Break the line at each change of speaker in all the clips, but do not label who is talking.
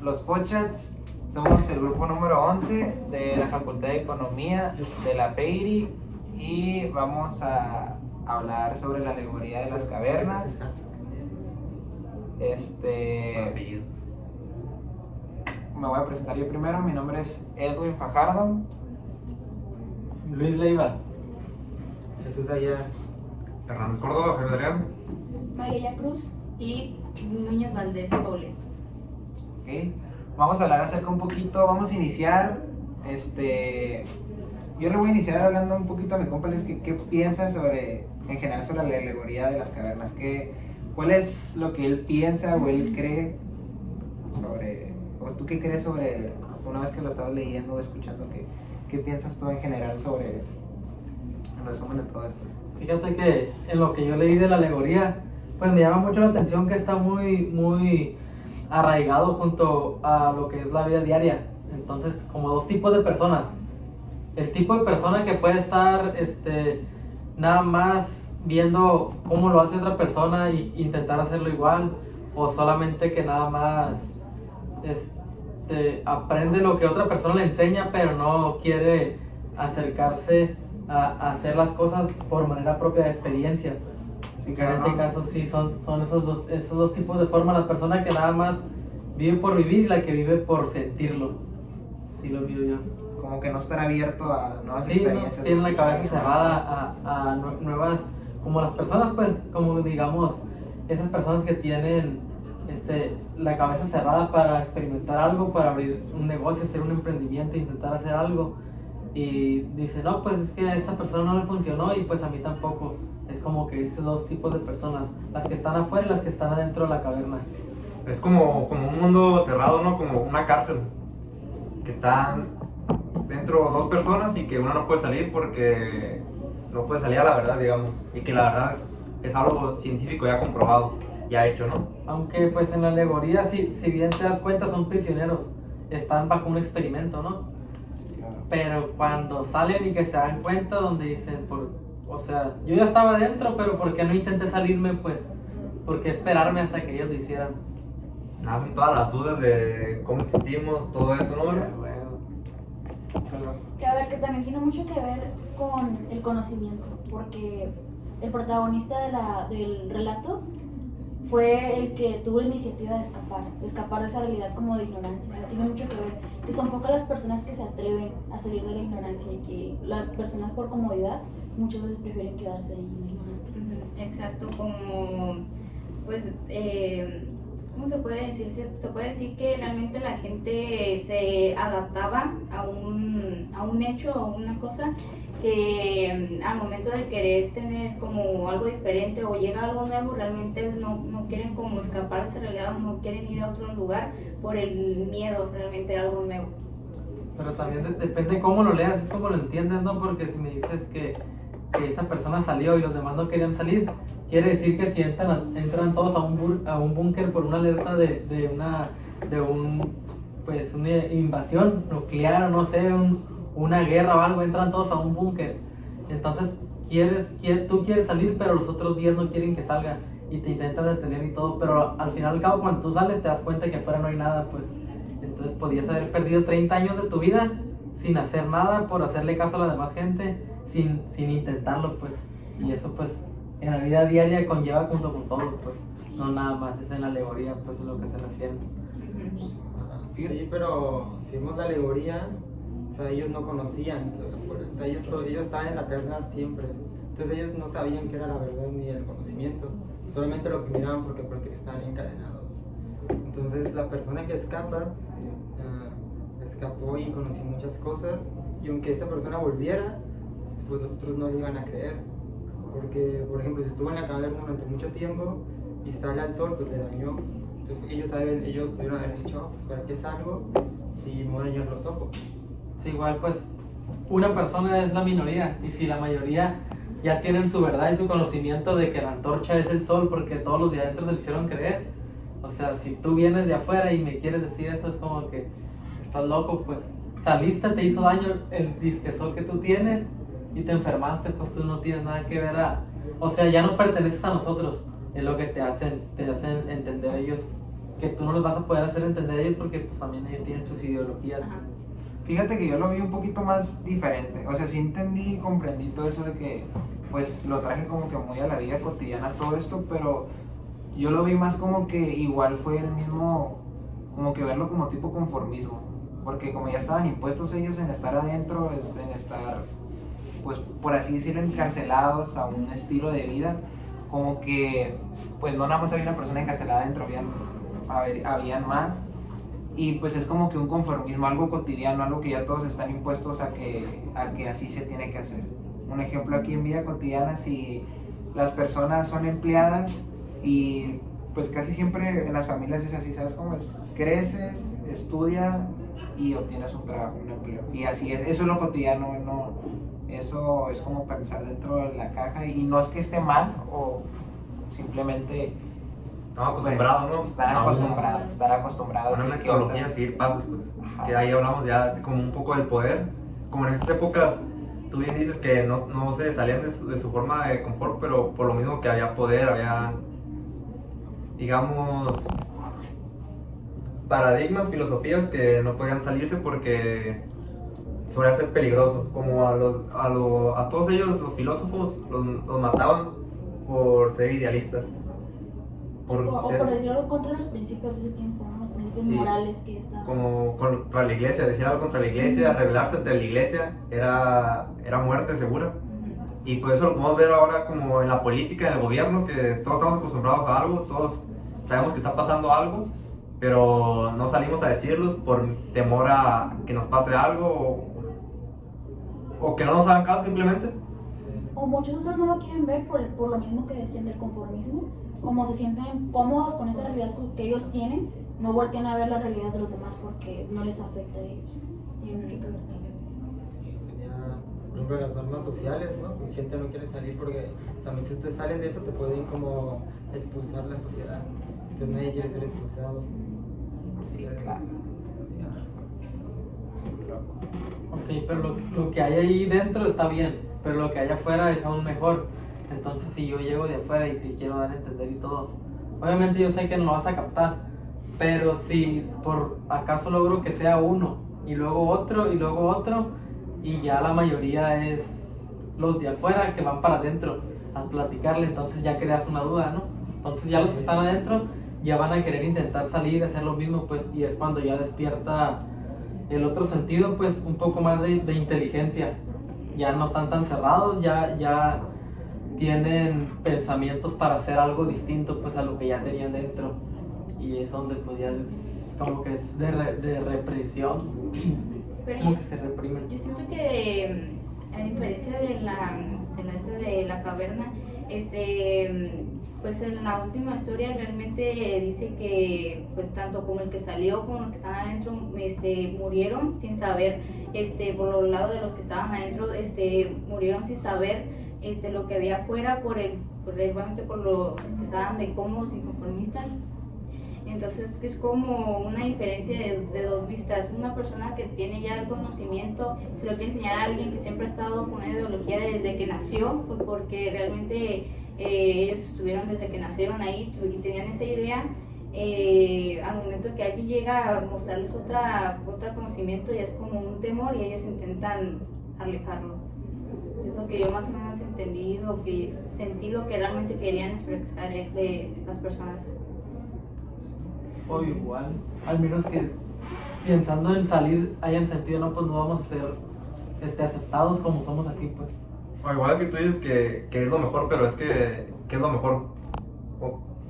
los Pochats, somos el grupo número 11 de la Facultad de Economía de la FEIRI y vamos a hablar sobre la alegoría de las cavernas. Me voy a presentar yo primero. Mi nombre es Edwin Fajardo.
Luis Leiva.
Jesús Ayer.
Hernández Córdoba, Javier Adrián.
María Cruz
y Núñez Valdés Paulette.
Okay. Vamos a hablar acerca un poquito, vamos a iniciar, yo le voy a iniciar hablando un poquito a mi compa Luis, ¿qué piensa sobre, en general, sobre la alegoría de las cavernas? ¿Cuál es lo que él piensa o él cree sobre, o tú qué crees sobre, una vez que lo estabas leyendo o escuchando, qué piensas tú en general sobre, en resumen de todo esto?
Fíjate que en lo que yo leí de la alegoría, pues me llama mucho la atención que está muy arraigado junto a lo que es la vida diaria. Entonces, como dos tipos de personas. El tipo de persona que puede estar nada más viendo cómo lo hace otra persona e intentar hacerlo igual, o solamente que nada más aprende lo que otra persona le enseña, pero no quiere acercarse a hacer las cosas por manera propia de experiencia.
Sí,
En ese caso sí son esos dos tipos de forma, la persona que nada más vive por vivir y la que vive por sentirlo. Sí lo vivo yo.
Como que no estar abierto a nuevas
Sí,
experiencias.
no, tiene la cabeza cerrada a nuevas, como las personas, pues, como digamos, esas personas que tienen la cabeza cerrada para experimentar algo, para abrir un negocio, hacer un emprendimiento, intentar hacer algo, y dice, no, pues es que a esta persona no le funcionó y pues a mí tampoco. Es como que esos dos tipos de personas, las que están afuera y las que están adentro de la caverna.
Es como un mundo cerrado, ¿no? Como una cárcel. Que están dentro dos personas y que una no puede salir porque no puede salir a la verdad, digamos. Y que la verdad es algo científico ya comprobado, ya hecho, ¿no?
Aunque pues en la alegoría, si bien te das cuenta, son prisioneros. Están bajo un experimento, ¿no?
Sí, claro.
Pero cuando salen y que se dan cuenta, donde dicen, o sea, yo ya estaba adentro, pero ¿por qué no intenté salirme? Pues, ¿por qué esperarme hasta que ellos lo hicieran?
Nacen todas las dudas de cómo existimos, todo eso, ¿no?
Que a ver, que también tiene mucho que ver con el conocimiento, porque el protagonista del relato fue el que tuvo la iniciativa de escapar de esa realidad como de ignorancia. O sea, tiene mucho que ver que son pocas las personas que se atreven a salir de la ignorancia y que las personas por comodidad muchas veces prefieren quedarse ahí en la ignorancia.
Exacto, como pues ¿cómo se puede decir? Se puede decir que realmente la gente se adaptaba a un hecho o una cosa que al momento de querer tener como algo diferente o llega algo nuevo, realmente no quieren como escapar de esa realidad, no quieren ir a otro lugar por el miedo realmente a algo nuevo.
Pero también depende cómo lo leas, es como lo entiendes, ¿no? Porque si me dices que esa persona salió y los demás no querían salir, quiere decir que si entran todos a un búnker por una alerta de una invasión nuclear o no sé, una guerra o algo, entran todos a un búnker. Entonces tú quieres salir, pero los otros 10 no quieren que salga y te intentan detener y todo, pero al final al cabo cuando tú sales te das cuenta que afuera no hay nada, pues. Entonces podías haber perdido 30 años de tu vida sin hacer nada, por hacerle caso a la demás gente, sin intentarlo, pues. Y eso, pues, en la vida diaria conlleva junto con todo, pues. No nada más, es en la alegoría, pues, es lo que se refiere.
Sí, pero si vemos la alegoría, o sea, ellos no conocían, o sea, ellos estaban en la caverna siempre. Entonces ellos no sabían qué era la verdad ni el conocimiento, solamente lo que miraban porque estaban encadenados. Entonces la persona que escapó y conoció muchas cosas, y aunque esa persona volviera, pues los otros no le iban a creer, porque por ejemplo si estuvo en la caverna durante mucho tiempo y sale al sol, pues le dañó. Entonces ellos pudieron haber dicho, pues ¿para qué salgo si me voy a dañar los ojos?
Sí, igual pues una persona es la minoría, y si la mayoría ya tienen su verdad y su conocimiento de que la antorcha es el sol porque todos los de adentro se lo hicieron creer, o sea, si tú vienes de afuera y me quieres decir eso, es como que estás loco, pues. Saliste, te hizo daño el disque sol que tú tienes y te enfermaste, pues tú no tienes nada que ver o sea, ya no perteneces a nosotros, es lo que te hacen entender ellos, que tú no les vas a poder hacer entender a ellos porque pues también ellos tienen sus ideologías.
Ajá.
Fíjate que yo lo vi un poquito más diferente, o sea, sí entendí y comprendí todo eso de que, pues, lo traje como que muy a la vida cotidiana todo esto, pero yo lo vi más como que igual fue el mismo, como que verlo como tipo conformismo, porque como ya estaban impuestos ellos en estar adentro, en estar, pues, por así decirlo, encarcelados a un estilo de vida, como que, pues, no nada más había una persona encarcelada adentro, habían más. Y pues es como que un conformismo, algo cotidiano, algo que ya todos están impuestos a que así se tiene que hacer. Un ejemplo aquí en vida cotidiana, si las personas son empleadas y pues casi siempre en las familias es así, ¿sabes cómo es? Creces, estudia y obtienes un trabajo, un empleo. Y así es, eso es lo cotidiano, no, eso es como pensar dentro de la caja y no es que esté mal o simplemente...
Estamos acostumbrados, ¿no?
Estar acostumbrados.
Una
sí,
metodología, seguir pasos, pues.
Ajá.
Que ahí hablamos ya como un poco del poder. Como en esas épocas, tú bien dices que no se salían de su forma de confort, pero por lo mismo que había poder, había, digamos, paradigmas, filosofías que no podían salirse porque podría ser peligroso. Como a todos ellos, los filósofos, los mataban por ser idealistas.
O por decirlo contra los principios de ese tiempo, ¿no? Los principios
Sí.
morales que estaban.
Como contra la iglesia, decir algo contra la iglesia, rebelarse ante la iglesia, era muerte segura.
Ujú.
Y por eso lo podemos ver ahora como en la política, en el gobierno, que todos estamos acostumbrados a algo, todos sabemos que está pasando algo, pero no salimos a decirlos por temor a que nos pase algo o que no nos hagan caso simplemente.
O muchos otros no lo quieren ver por lo mismo que decían del conformismo. Como se sienten cómodos con esa realidad que ellos tienen, no voltean a ver la realidad de los demás porque no les afecta a ellos. Tiene mucho que ver también.
Sí, ya, por ejemplo, las normas sociales, ¿no? La gente no quiere salir porque también si tú sales de eso te pueden como expulsar la sociedad. Entonces nadie quiere ser expulsado.
Sí, claro.
Ok, pero lo que hay ahí dentro está bien, pero lo que hay afuera es aún mejor. Entonces si yo llego de afuera y te quiero dar a entender y todo, obviamente yo sé que no lo vas a captar, pero si por acaso logro que sea uno y luego otro y ya la mayoría es los de afuera que van para adentro a platicarle, entonces ya creas una duda, ¿no? Entonces ya los que están adentro ya van a querer intentar salir, hacer lo mismo, pues, y es cuando ya despierta el otro sentido, pues un poco más de inteligencia. Ya no están tan cerrados, ya tienen pensamientos para hacer algo distinto pues a lo que ya tenían dentro. Y es donde pues ya es como que es de represión,
Pero
como
yo,
que se reprimen.
yo siento que a diferencia de la caverna, pues en la última historia realmente dice que pues tanto como el que salió como los que estaban adentro murieron sin saber, por los lados de los que estaban adentro murieron sin saber lo que había afuera realmente por lo que estaban de cómodos y conformistas. Entonces es como una diferencia de dos vistas. Una persona que tiene ya el conocimiento se lo quiere enseñar a alguien que siempre ha estado con una ideología desde que nació, porque realmente ellos estuvieron desde que nacieron ahí y tenían esa idea. Al momento que alguien llega a mostrarles otro conocimiento ya es como un temor y ellos intentan alejarlo. Es lo que yo más o menos entendí, lo que sentí, lo que realmente querían expresar las personas.
O igual, al menos que pensando en salir hayan sentido, no, pues no vamos a ser aceptados como somos aquí, pues.
O igual que tú dices que es lo mejor, pero es que ¿qué es lo mejor?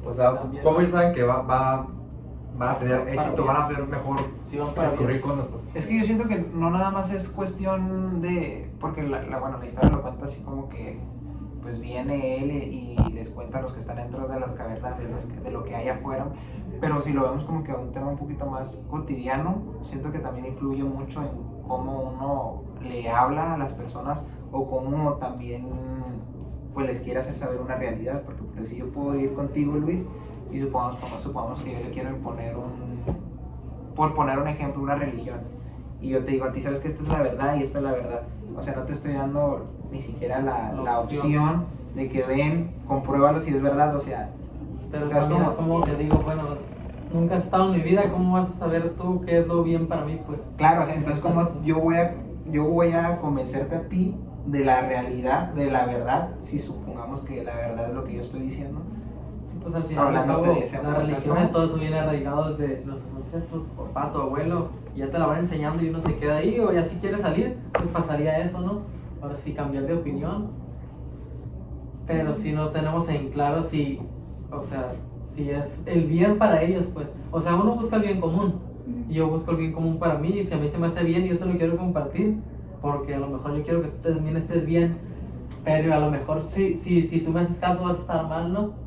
O sea,
También.
¿cómo ellos saben que van a tener
Para
éxito,
bien.
van a ser mejor
Sí, van para
descubrir
bien.
cosas? Pues?
Es que yo siento que no nada más es cuestión de, porque la historia lo cuenta así como que pues viene él y les cuenta a los que están dentro de las cavernas de lo que hay afuera, pero si lo vemos como que un tema un poquito más cotidiano, siento que también influye mucho en cómo uno le habla a las personas o cómo también pues les quiere hacer saber una realidad, porque pues, si yo puedo ir contigo, Luis, y supongamos que yo le quiero imponer por poner un ejemplo, una religión, y yo te digo a ti, sabes que esta es la verdad y esta es la verdad, o sea, no te estoy dando ni siquiera la opción de que ven, compruébalo si es verdad, o sea,
Pero
o sea,
también es como que digo, bueno, nunca has estado en mi vida, ¿cómo vas a saber tú qué es lo bien para mí, pues?
Claro, o sea, entonces como yo voy a convencerte a ti de la realidad, de la verdad, si supongamos que la verdad es lo que yo estoy diciendo.
Sí, pues al final y al
Hablándote
cabo,
de ese
las
proceso.
religiones, todo eso viene arraigado desde nuestros ancestros, papá, tu abuelo, y ya te la van enseñando y uno se queda ahí, o ya si quieres salir, pues pasaría eso, ¿no? Ahora sí cambiar de opinión, pero si no tenemos en claro si, o sea, si es el bien para ellos, pues, o sea, uno busca el bien común, y yo busco el bien común para mí, y si a mí se me hace bien y yo te lo quiero compartir, porque a lo mejor yo quiero que tú también estés bien, pero a lo mejor si tú me haces caso vas a estar mal, ¿no?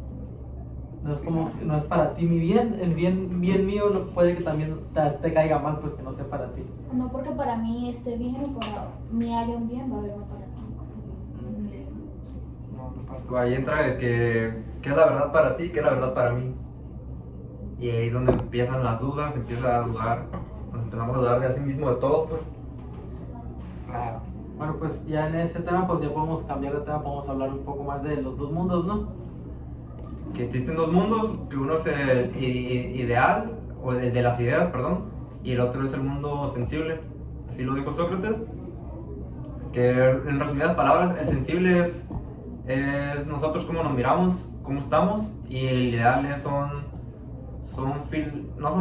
No es como, no es para ti mi bien, el bien mío puede que también te caiga mal, pues que no sea para ti.
No porque para mí esté bien o para mí haya un bien, va a haber uno para ti.
Ahí entra el que qué es la verdad para ti, qué es la verdad para mí. Y ahí es donde empiezan las dudas, empieza a dudar, nos empezamos a dudar de sí mismo, de todo, pues.
Claro.
Bueno, pues ya en este tema, pues ya podemos cambiar de tema, podemos hablar un poco más de los dos mundos, ¿no?
Que existen dos mundos, que uno es el ideal, o el de las ideas, perdón, y el otro es el mundo sensible, así lo dijo Sócrates, que en resumidas palabras, el sensible es nosotros cómo nos miramos, cómo estamos, y el ideal no son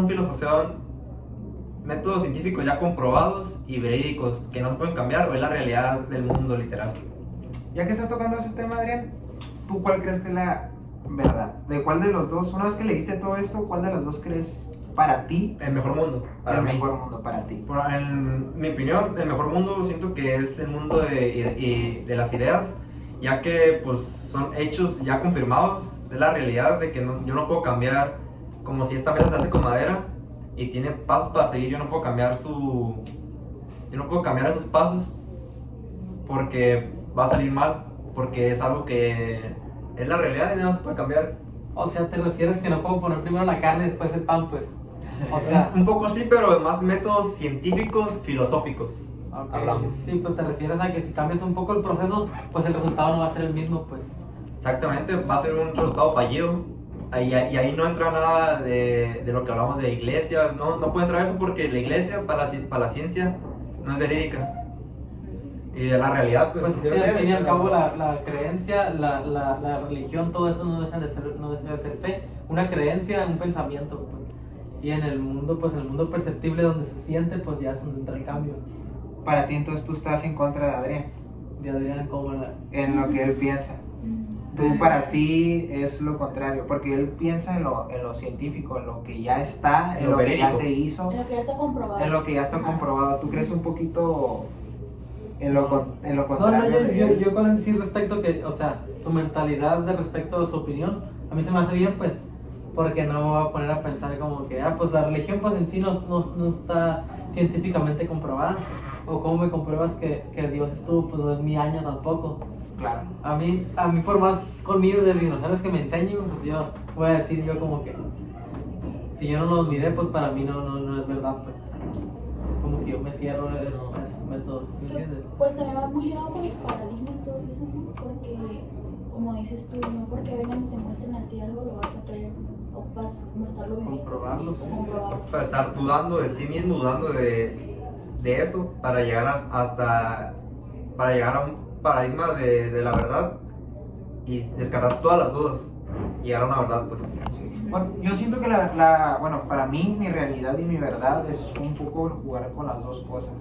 filosofía, son métodos científicos ya comprobados y verídicos, que no se pueden cambiar, o es la realidad del mundo literal.
Ya que estás tocando ese tema, Adrián, ¿tú cuál crees que es la verdad? ¿De cuál de los dos, una vez que leíste todo esto, cuál de los dos crees para ti
El mejor mundo, para
el
mí.
mejor mundo para ti?
En mi opinión, el mejor mundo siento que es el mundo de las ideas, ya que pues son hechos ya confirmados, es la realidad de que yo no puedo cambiar, como si esta mesa se hace con madera y tiene pasos para seguir, yo no puedo cambiar esos pasos porque va a salir mal, porque es algo que es la realidad y no se puede cambiar.
O sea, te refieres que no puedo poner primero la carne y después el pan, pues. O sea,
Un poco sí, pero más métodos científicos, filosóficos.
ok,
hablamos.
sí, pues te refieres a que si cambias un poco el proceso, pues el resultado no va a ser el mismo, pues.
Exactamente, va a ser un resultado fallido. Y ahí no entra nada de lo que hablamos de iglesias, no puede entrar eso porque la iglesia para la ciencia no es verídica. Y de la realidad, pues,
Pues
sí
es que
lo
al
es.
fin y al cabo la creencia, la religión, todo eso no deja de ser fe, una creencia, un pensamiento, pues. Y en el mundo, pues en el mundo perceptible donde se siente, pues ya es donde entra el cambio.
Para ti entonces tú estás en contra de Adrián,
De Adrián como
en lo que él piensa. Tú para ti es lo contrario, porque él piensa en lo científico, en lo que ya está, en
En lo
lo que ya
verídico.
se hizo,
Es lo que ya está comprobado.
en lo que ya está comprobado. ¿Tú crees un poquito en lo
No,
contrario?
yo con él sí respecto que, o sea, su mentalidad de respecto a su opinión, a mí se me hace bien, pues, porque no me voy a poner a pensar como que, pues la religión pues en sí no está científicamente comprobada, o cómo me compruebas que Dios estuvo, pues no es mi año tampoco.
Claro.
A mí por más colmillos de dinosaurios que me enseñen, pues yo voy a decir yo como que, si yo no los miré, pues para mí no es verdad, pues. Es como que yo me cierro a esos métodos, ¿me entiendes?
Pues también va muy ligado con los paradigmas y todo eso, ¿no? Porque, como dices tú, no porque vengan y te muestren a ti algo lo vas a creer, o vas como a estarlo viviendo.
Comprobarlo, sí.
Comprobarlo.
Para estar dudando de ti mismo, dudando de eso, para llegar para llegar a un paradigma de la verdad y descartar todas las dudas y llegar a una verdad, pues.
Bueno, yo siento que bueno, para mí mi realidad y mi verdad es un poco jugar con las dos cosas.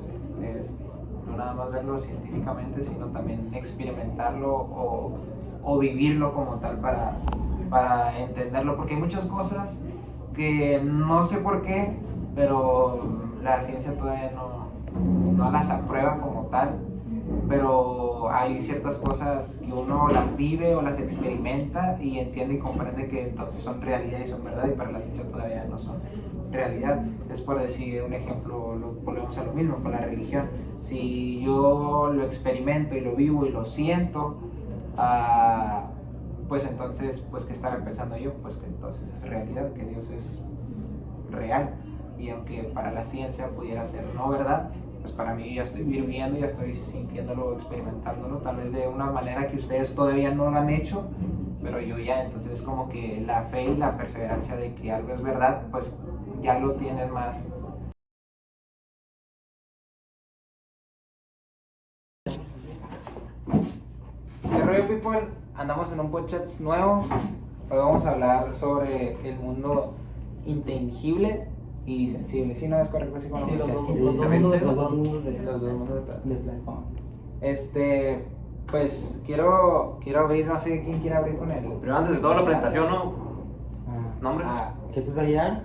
No nada más verlo científicamente, sino también experimentarlo o vivirlo como tal para entenderlo. Porque hay muchas cosas que no sé por qué, pero la ciencia todavía no las aprueba como tal. Pero hay ciertas cosas que uno las vive o las experimenta y entiende y comprende que entonces son realidad y son verdad, y para la ciencia todavía no son realidad. Es por decir un ejemplo, volvemos a lo mismo con la religión. Si yo lo experimento y lo vivo y lo siento, pues entonces, pues ¿qué estaré pensando yo? Pues que entonces es realidad, que Dios es real. Y aunque para la ciencia pudiera ser no verdad, pues para mí ya estoy viviendo, ya estoy sintiéndolo, experimentándolo, tal vez de una manera que ustedes todavía no lo han hecho, pero yo ya, entonces es como que la fe y la perseverancia de que algo es verdad, pues ya lo tienes más. ¿Qué rollo, people? Andamos en un podcast nuevo. Hoy vamos a hablar sobre el mundo intangible y sensible. ¿Sí no es correcto así como
Sí,
lo
los
pronuncié?
dos mundos de
Los dos mundos
Los dos mundos de
de plataforma.
Pues quiero abrir, no sé quién quiere abrir con él.
Pero antes de todo la presentación, ¿no?
Ah,
Nombre.
Jesús Aguilar.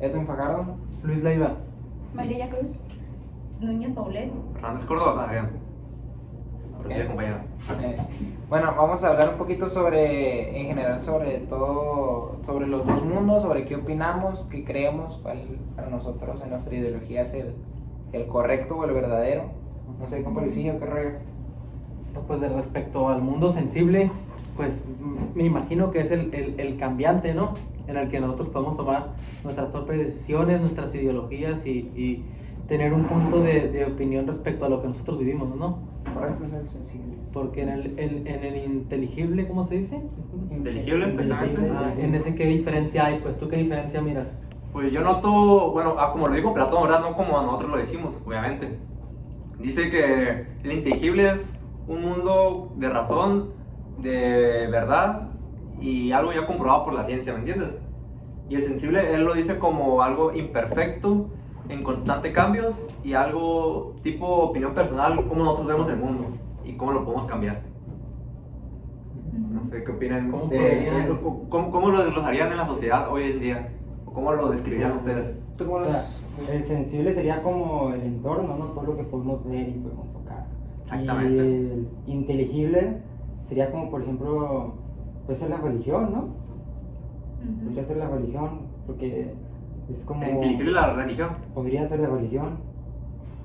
Edwin Fajardo.
Luis Leiva.
María Cruz.
Núñez Paulet.
Fernández Córdoba, Adrián. Así de compañero.
Bueno, vamos a hablar un poquito en general, sobre todo, sobre los dos mundos, sobre qué opinamos, qué creemos, cuál para nosotros en nuestra ideología es el correcto o el verdadero. No sé, compa Luisillo, qué rollo.
Pues de respecto al mundo sensible, pues me imagino que es el cambiante, ¿no? En el que nosotros podemos tomar nuestras propias decisiones, nuestras ideologías y tener un punto de opinión respecto a lo que nosotros vivimos, ¿no?
Correcto es el sensible.
Porque en el inteligible, ¿cómo se dice? Disculpe.
Inteligible, exactamente.
En ese, ¿qué diferencia hay? Pues tú, ¿qué diferencia miras?
Pues yo noto, bueno, como lo dijo Platón, ¿verdad? No como nosotros lo decimos, obviamente. Dice que el intangible es un mundo de razón, de verdad y algo ya comprobado por la ciencia, ¿me entiendes? Y el sensible, él lo dice como algo imperfecto, en constante cambios y algo tipo opinión personal, cómo nosotros vemos el mundo y cómo lo podemos cambiar. No sé qué opinan
¿Cómo
de
podrían?
eso, cómo lo harían en la sociedad hoy en día, o cómo lo describirían ustedes.
¿Tú cómo
O
lo
sea, el sensible sería como el entorno, ¿no? Todo lo que podemos ver y podemos tocar.
Exactamente.
Y el inteligible sería como, por ejemplo, puede ser la religión, ¿no? Podría ser la religión, porque es como...
El inteligible y la religión.
Podría ser la religión.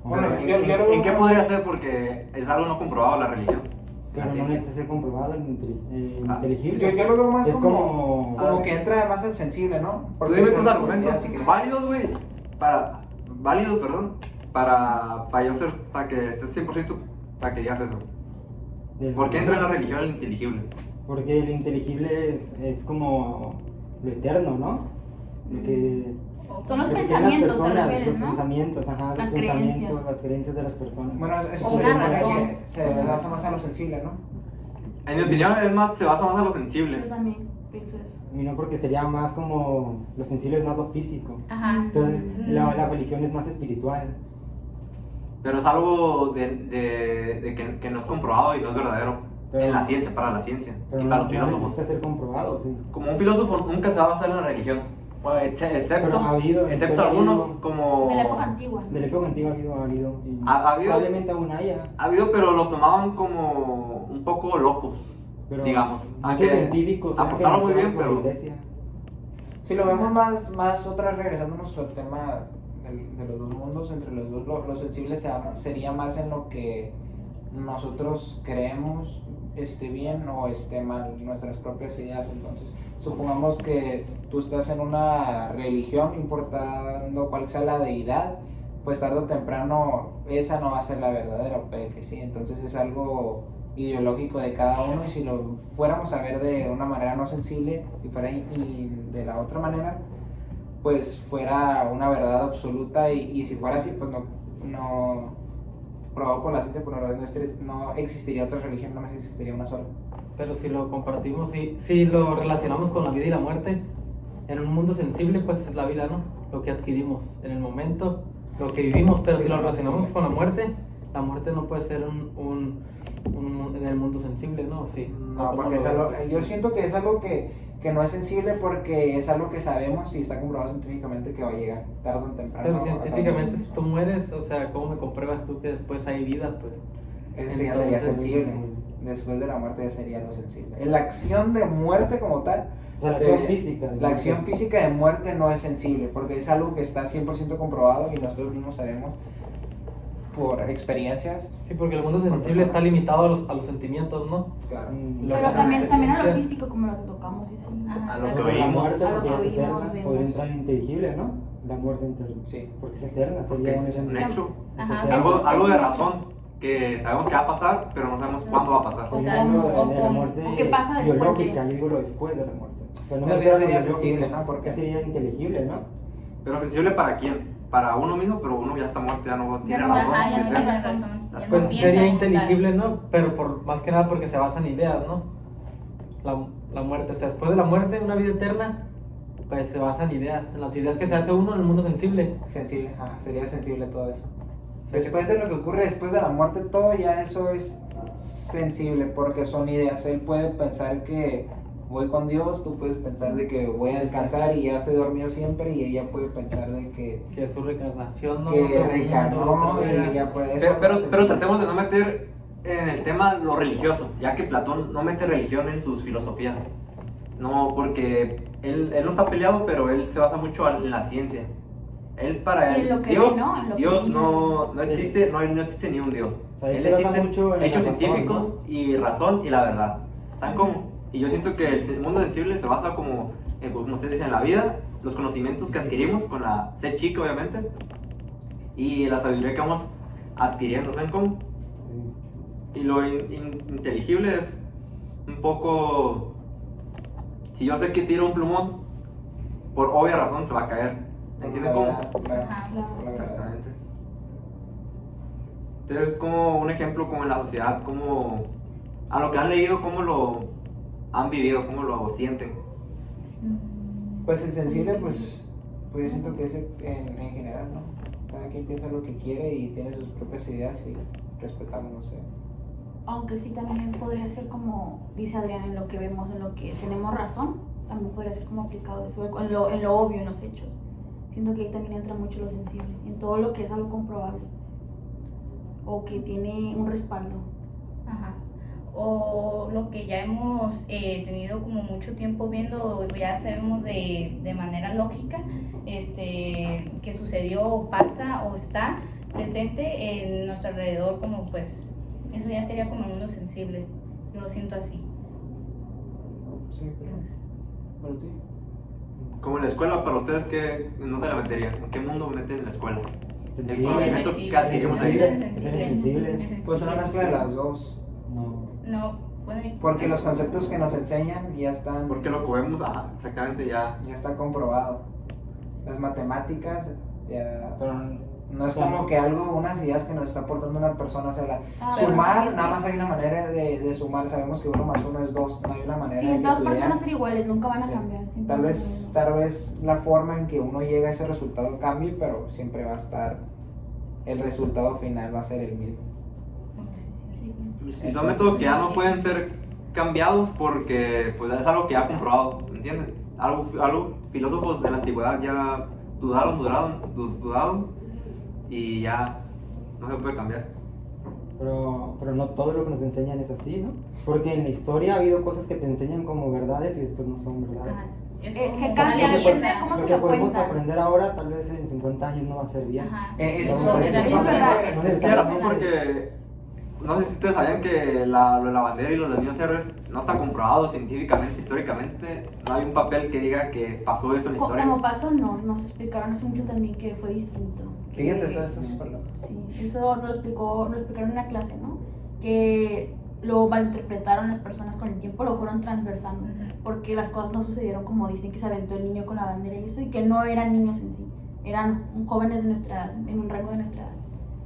Bueno,
Aunque-
yo lo
¿En qué
veo-
podría ser? Porque es algo no comprobado la religión.
pero
La
no
ciencia.
necesita ser comprobado el
Ah.
inteligible.
Yo lo veo más
es
como que entra más el sensible, ¿no?
Tú
Porque
dime
es
tus
algo
argumentos
ya, si quieres.
válidos, güey, para yo ser, para que estés 100%, para que digas eso.
del-
¿Por qué entra en la religión el inteligible?
Porque el inteligible es como lo eterno, ¿no? Lo que,
Son los
lo que tienen
pensamientos,
las
te
personas,
refieres,
los
¿no?
pensamientos, ajá, los
Las
pensamientos,
creencias.
las creencias de las personas.
Bueno, eso
O
se
una
supone
razón.
que se basa más a lo sensible, ¿no?
En mi opinión, es más, se basa más a lo
Yo
sensible.
también pienso eso.
Y no, porque sería más como lo sensible es más lo físico.
Ajá.
Entonces la religión es más espiritual.
Pero es algo que no es comprobado y no es verdadero.
Pero-
en la ciencia, para la ciencia.
Pero
y para los
no
filósofos.
necesita ser comprobado, sí.
Como un filósofo nunca se va a basar en la religión. Bueno, excepto,
Pero ha habido, en
excepto
historia ha
algunos
habido-
como...
De la época antigua.
De la época antigua ha habido. Y
Ha habido-
probablemente aún haya.
Ha habido, pero los tomaban como un poco locos,
Pero
digamos.
muchos científicos eran
aportaron muy bien,
financiados por la
pero...
iglesia.
Si lo vemos más otra vez, regresándonos al tema de los dos mundos, entre los dos, lo sensible sería más en lo que nosotros creemos esté bien o esté mal, nuestras propias ideas. Entonces, supongamos que tú estás en una religión, importando cuál sea la deidad, pues tarde o temprano esa no va a ser la verdadera, puede que sí. Entonces es algo ideológico de cada uno, y si lo fuéramos a ver de una manera no sensible y fuera y de la otra manera, pues fuera una verdad absoluta, y si fuera así, pues no probado por la ciencia, pues no existiría otra religión, no existiría una sola.
Pero si lo compartimos, si lo relacionamos con la vida y la muerte, en un mundo sensible, pues es la vida, ¿no? Lo que adquirimos en el momento, lo que vivimos, pero
Sí,
si lo
sí.
relacionamos con la muerte no puede ser en el mundo sensible, ¿no? Sí.
No, porque es algo, yo siento que es algo que no es sensible, porque es algo que sabemos y está comprobado científicamente que va a llegar tarde o temprano.
Pero científicamente, si tú mueres, o sea, ¿cómo me compruebas tú que después hay vida? Pues
Eso ya sería
Entonces,
sensible. Después de la muerte ya sería lo sensible. La acción de muerte como tal,
O sea, la acción física.
la acción física de muerte no es sensible, porque es algo que está 100% comprobado y nosotros mismos sabemos por experiencias.
sí, porque el mundo sensible está limitado a los sentimientos, ¿no?
Claro.
Pero también a lo físico, como lo que tocamos y así.
Ajá,
A lo que
exacto.
La
oímos.
muerte,
A lo
porque
que
es
oímos,
eterna,
vemos.
podría entrar en inteligible, ¿no? La muerte eterna.
Sí.
Porque es eterna,
Porque
sería
es un
eterna.
hecho.
Ajá,
Es
Algo de
eso-
razón. que sabemos que va a pasar, pero no sabemos cuándo va a pasar.
Por
O sea,
ejemplo,
o
de la
como-
muerte
o qué pasa después
biológica,
de-
yo digo lo después de la muerte. O sea, no me
Eso
refiero a
ya
lo
sería
biológico,
sensible, ¿no? Porque
sería inteligible, ¿no?
Pero sensible para quién? Para uno mismo, pero uno ya está muerto, ya no tiene
no,
razón
Ajá,
de
ya no
ser.
tiene razón.
Las
ya
Pues
no piensa
sería
como tal.
inteligible, ¿no? Pero por más que nada porque se basa en ideas, ¿no? La muerte, o sea, después de la muerte, una vida eterna, pues se basa en ideas, en las ideas que se hace uno en el mundo sensible.
sensible, sería sensible todo eso. Después de lo que ocurre después de la muerte, todo ya eso es sensible porque son ideas. Él puede pensar que voy con Dios, tú puedes pensar de que voy a descansar y ya estoy dormido siempre, y ella puede pensar de que
Que su reencarnación, ¿no?
que
Otro
reencarnó,
mundo, otra
y
vida.
ella puede
Pero tratemos de no meter en el tema lo religioso, ya que Platón no mete religión en sus filosofías. No, porque él no está peleado, pero él se basa mucho en la ciencia. Él para
Y en
él,
lo que
Dios,
ve, ¿no? En lo que
Dios
vive.
no existe, no existe ni un Dios.
O sea, él
Él
se basa
existe
mucho en la
hechos
razón,
científicos
¿no?
y razón y la verdad. ¿Saben
Ujú.
cómo? Y yo siento que el mundo sensible se basa como ustedes dicen, en la vida, los conocimientos que adquirimos con la C chica, obviamente, y la sabiduría que vamos adquiriendo, ¿saben cómo?
Sí.
Y lo inteligible es un poco, si yo sé que tiro un plumón, por obvia razón se va a caer. ¿Me entienden cómo?
Ajá.
Exactamente. Entonces, como un ejemplo como en la sociedad, como a lo que han leído, cómo lo han vivido, cómo lo sienten.
Pues el sensible, pues yo siento que es en general, ¿no? Cada quien piensa lo que quiere y tiene sus propias ideas y respetamos, no sé.
Aunque sí también podría ser como dice Adrián, en lo que vemos, en lo que tenemos razón, también podría ser como aplicado eso, en lo obvio, en los hechos. Siento que ahí también entra mucho lo sensible, en todo lo que es algo comprobable o que tiene un respaldo.
Ajá. O lo que ya hemos tenido como mucho tiempo viendo, ya sabemos de manera lógica que sucedió, pasa o está presente en nuestro alrededor, como pues eso ya sería como un mundo sensible. Yo lo siento así.
Sí, pero ti.
Como en la escuela, para ustedes, ¿qué no te la metería? ¿En qué mundo meten en la escuela? El
Sensible.
conocimiento que adquirimos ahí.
Sensible.
Pues una mezcla de las dos,
No.
No, bueno,
porque los conceptos que nos enseñan ya están,
Porque lo que vemos, ajá, exactamente ya.
ya está comprobado. Las matemáticas, ya
Pero
no es como que algo, unas ideas que nos está aportando una persona, o sea,
Pero
sumar,
sí,
nada
sí.
más hay una manera de sumar, sabemos que 1 más 1 es 2, no hay una manera
Sí,
de
en todas
que
partes van a
veas.
ser iguales, nunca van a
Sí.
cambiar. siempre
Tal
van a ser lo
vez,
mismo.
tal vez la forma en que uno llega a ese resultado cambie, pero siempre va a estar, el resultado final va a ser el mismo.
Sí.
Y son métodos que ya no pueden ser cambiados porque pues es algo que ya comprobado, ¿entienden? Algo filósofos de la antigüedad ya dudaron y ya no se puede cambiar.
Pero no todo lo que nos enseñan es así, ¿no? Porque en la historia ha habido cosas que te enseñan como verdades y después no son verdades.
ajá, es
Que
como
cambia,
una
depende de
leyenda.
cómo
Lo
te
que
lo
podemos
cuentan.
aprender ahora, tal vez en 50 años no va a ser bien.
Ajá.
Eso
Vamos a ver,
es
eso
verdad.
no
Tienes razón
necesariamente.
porque no sé si ustedes sabían que lo de la bandera y los niños héroes no está comprobado científicamente, históricamente. No hay un papel que diga que pasó eso en la historia.
Como pasó, no, nos explicaron hace mucho también que fue distinto.
Fíjate,
Que-
esto es súper loco.
Sí, eso nos explicaron en una clase, ¿no? Que lo malinterpretaron las personas con el tiempo, lo fueron transversando,
Ujú.
porque las cosas no sucedieron como dicen que se aventó el niño con la bandera y eso, y que no eran niños en sí, eran jóvenes de nuestra edad, en un rango de nuestra edad,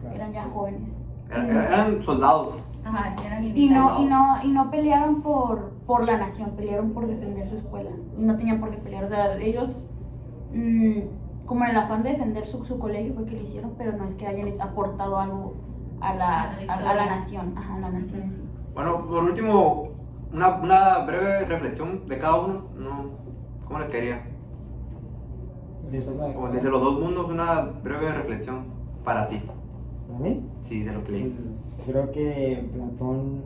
Claro.
eran ya jóvenes.
Eran soldados.
Ajá, eran
Y no,
militares.
y no pelearon por la nación, pelearon por defender su escuela. Y no tenían por qué pelear. O sea, ellos, como en el afán de defender su colegio, fue que lo hicieron, pero no es que hayan aportado algo a la nación. Ajá, a la nación en sí.
Bueno, por último, una breve reflexión de cada uno. ¿Cómo les caería? Como desde los dos mundos, una breve reflexión para ti.
¿Para mí?
Sí, de lo que leíste.
Pues, creo que Platón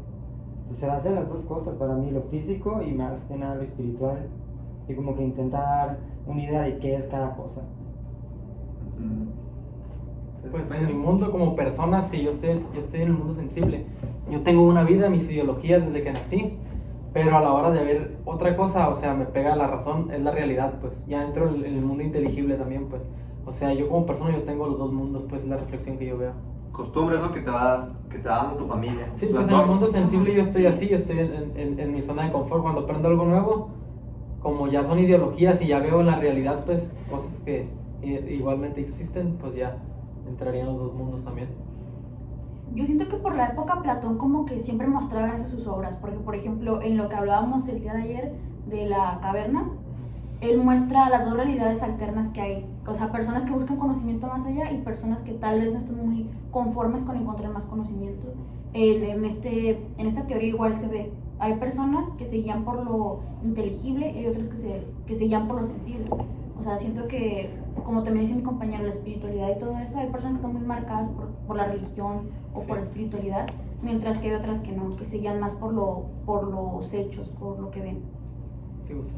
pues, se basa en las dos cosas, para mí lo físico y más que nada lo espiritual, y como que intenta dar una idea de qué es cada cosa.
Pues en mi mundo como persona, sí, yo estoy en el mundo sensible. Yo tengo una vida, mis ideologías desde que nací, pero a la hora de ver otra cosa, o sea, me pega la razón, es la realidad, pues. Ya entro en el mundo inteligible también, pues. O sea, yo como persona, yo tengo los dos mundos, pues, es la reflexión que yo veo.
costumbres, ¿no? Que te va dando tu familia.
Sí,
tu
pues en el
entorno.
mundo sensible yo estoy así, yo estoy en mi zona de confort. Cuando aprendo algo nuevo, como ya son ideologías y ya veo en la realidad, pues, cosas que igualmente existen, pues ya entrarían los dos mundos también.
Yo siento que por la época Platón como que siempre mostraba eso en sus obras, porque por ejemplo en lo que hablábamos el día de ayer de la caverna, él muestra las dos realidades alternas que hay, o sea, personas que buscan conocimiento más allá y personas que tal vez no están muy conformes con encontrar más conocimiento. En esta teoría igual se ve, hay personas que se guían por lo inteligible y hay otras que se guían por lo sensible. O sea, siento que, como también dice mi compañero, la espiritualidad y todo eso, hay personas que están muy marcadas por la religión o por la espiritualidad, mientras que hay otras que no, que se guían más por los hechos, por lo que ven.
¿Te gusta?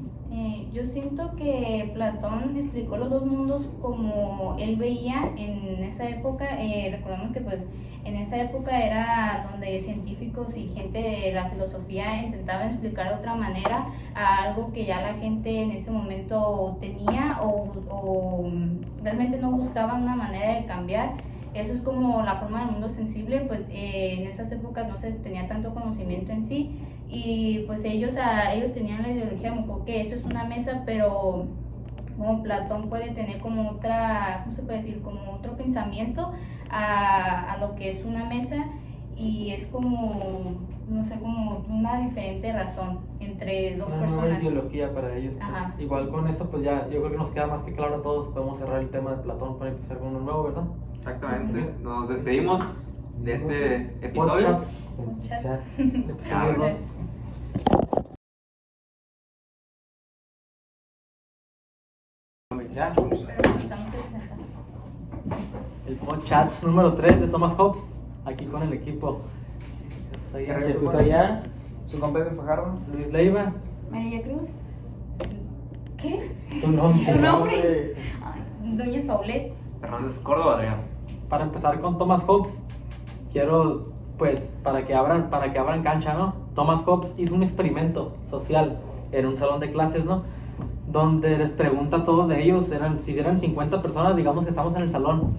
Yo siento que Platón explicó los dos mundos como él veía en esa época. Recordemos que pues en esa época era donde científicos y gente de la filosofía intentaban explicar de otra manera a algo que ya la gente en ese momento tenía o realmente no buscaba una manera de cambiar. Eso es como la forma del mundo sensible, pues en esas épocas no se tenía tanto conocimiento en sí y pues ellos tenían la ideología como que esto es una mesa, pero como Platón puede tener como otra, ¿cómo se puede decir? Como otro pensamiento a lo que es una mesa y es como, no sé, como una diferente razón entre dos
Una nueva
personas.
ideología para ellos. Pues.
Ajá.
Igual con eso, pues ya yo creo que nos queda más que claro a todos. Podemos cerrar el tema de Platón para empezar con uno nuevo, ¿verdad?
Exactamente. Nos despedimos de este episodio.
Podchats.
Ya.
Episodio dos.
Ya.
Pero necesitamos que presentar.
El Podchats número 3 de Thomas Hobbes. Aquí con el equipo.
Jesús Ayar.
Su compa Edwin Fajardo.
Luis Leiva.
María Cruz. ¿Qué?
Tu nombre.
¿Tu nombre? Ay,
Doña Saulet.
Fernández Córdoba, Adrián.
Para empezar con Thomas Hobbes, quiero, pues, para que abran cancha, ¿no? Thomas Hobbes hizo un experimento social en un salón de clases, ¿no? Donde les pregunta a todos de ellos, si eran 50 personas, digamos que estamos en el salón,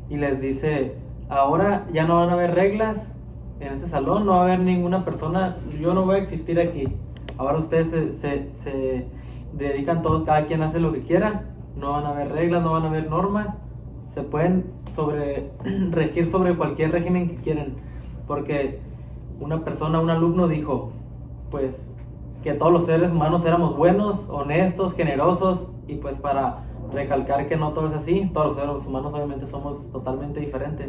y les dice, ahora ya no van a haber reglas en este salón, no va a haber ninguna persona, yo no voy a existir aquí. Ahora ustedes se dedican todos, cada quien hace lo que quiera, no van a haber reglas, no van a haber normas, se pueden regir sobre cualquier régimen que quieran, porque una persona, un alumno dijo, pues, que todos los seres humanos éramos buenos, honestos, generosos, y pues para recalcar que no todo es así, todos los seres humanos obviamente somos totalmente diferentes.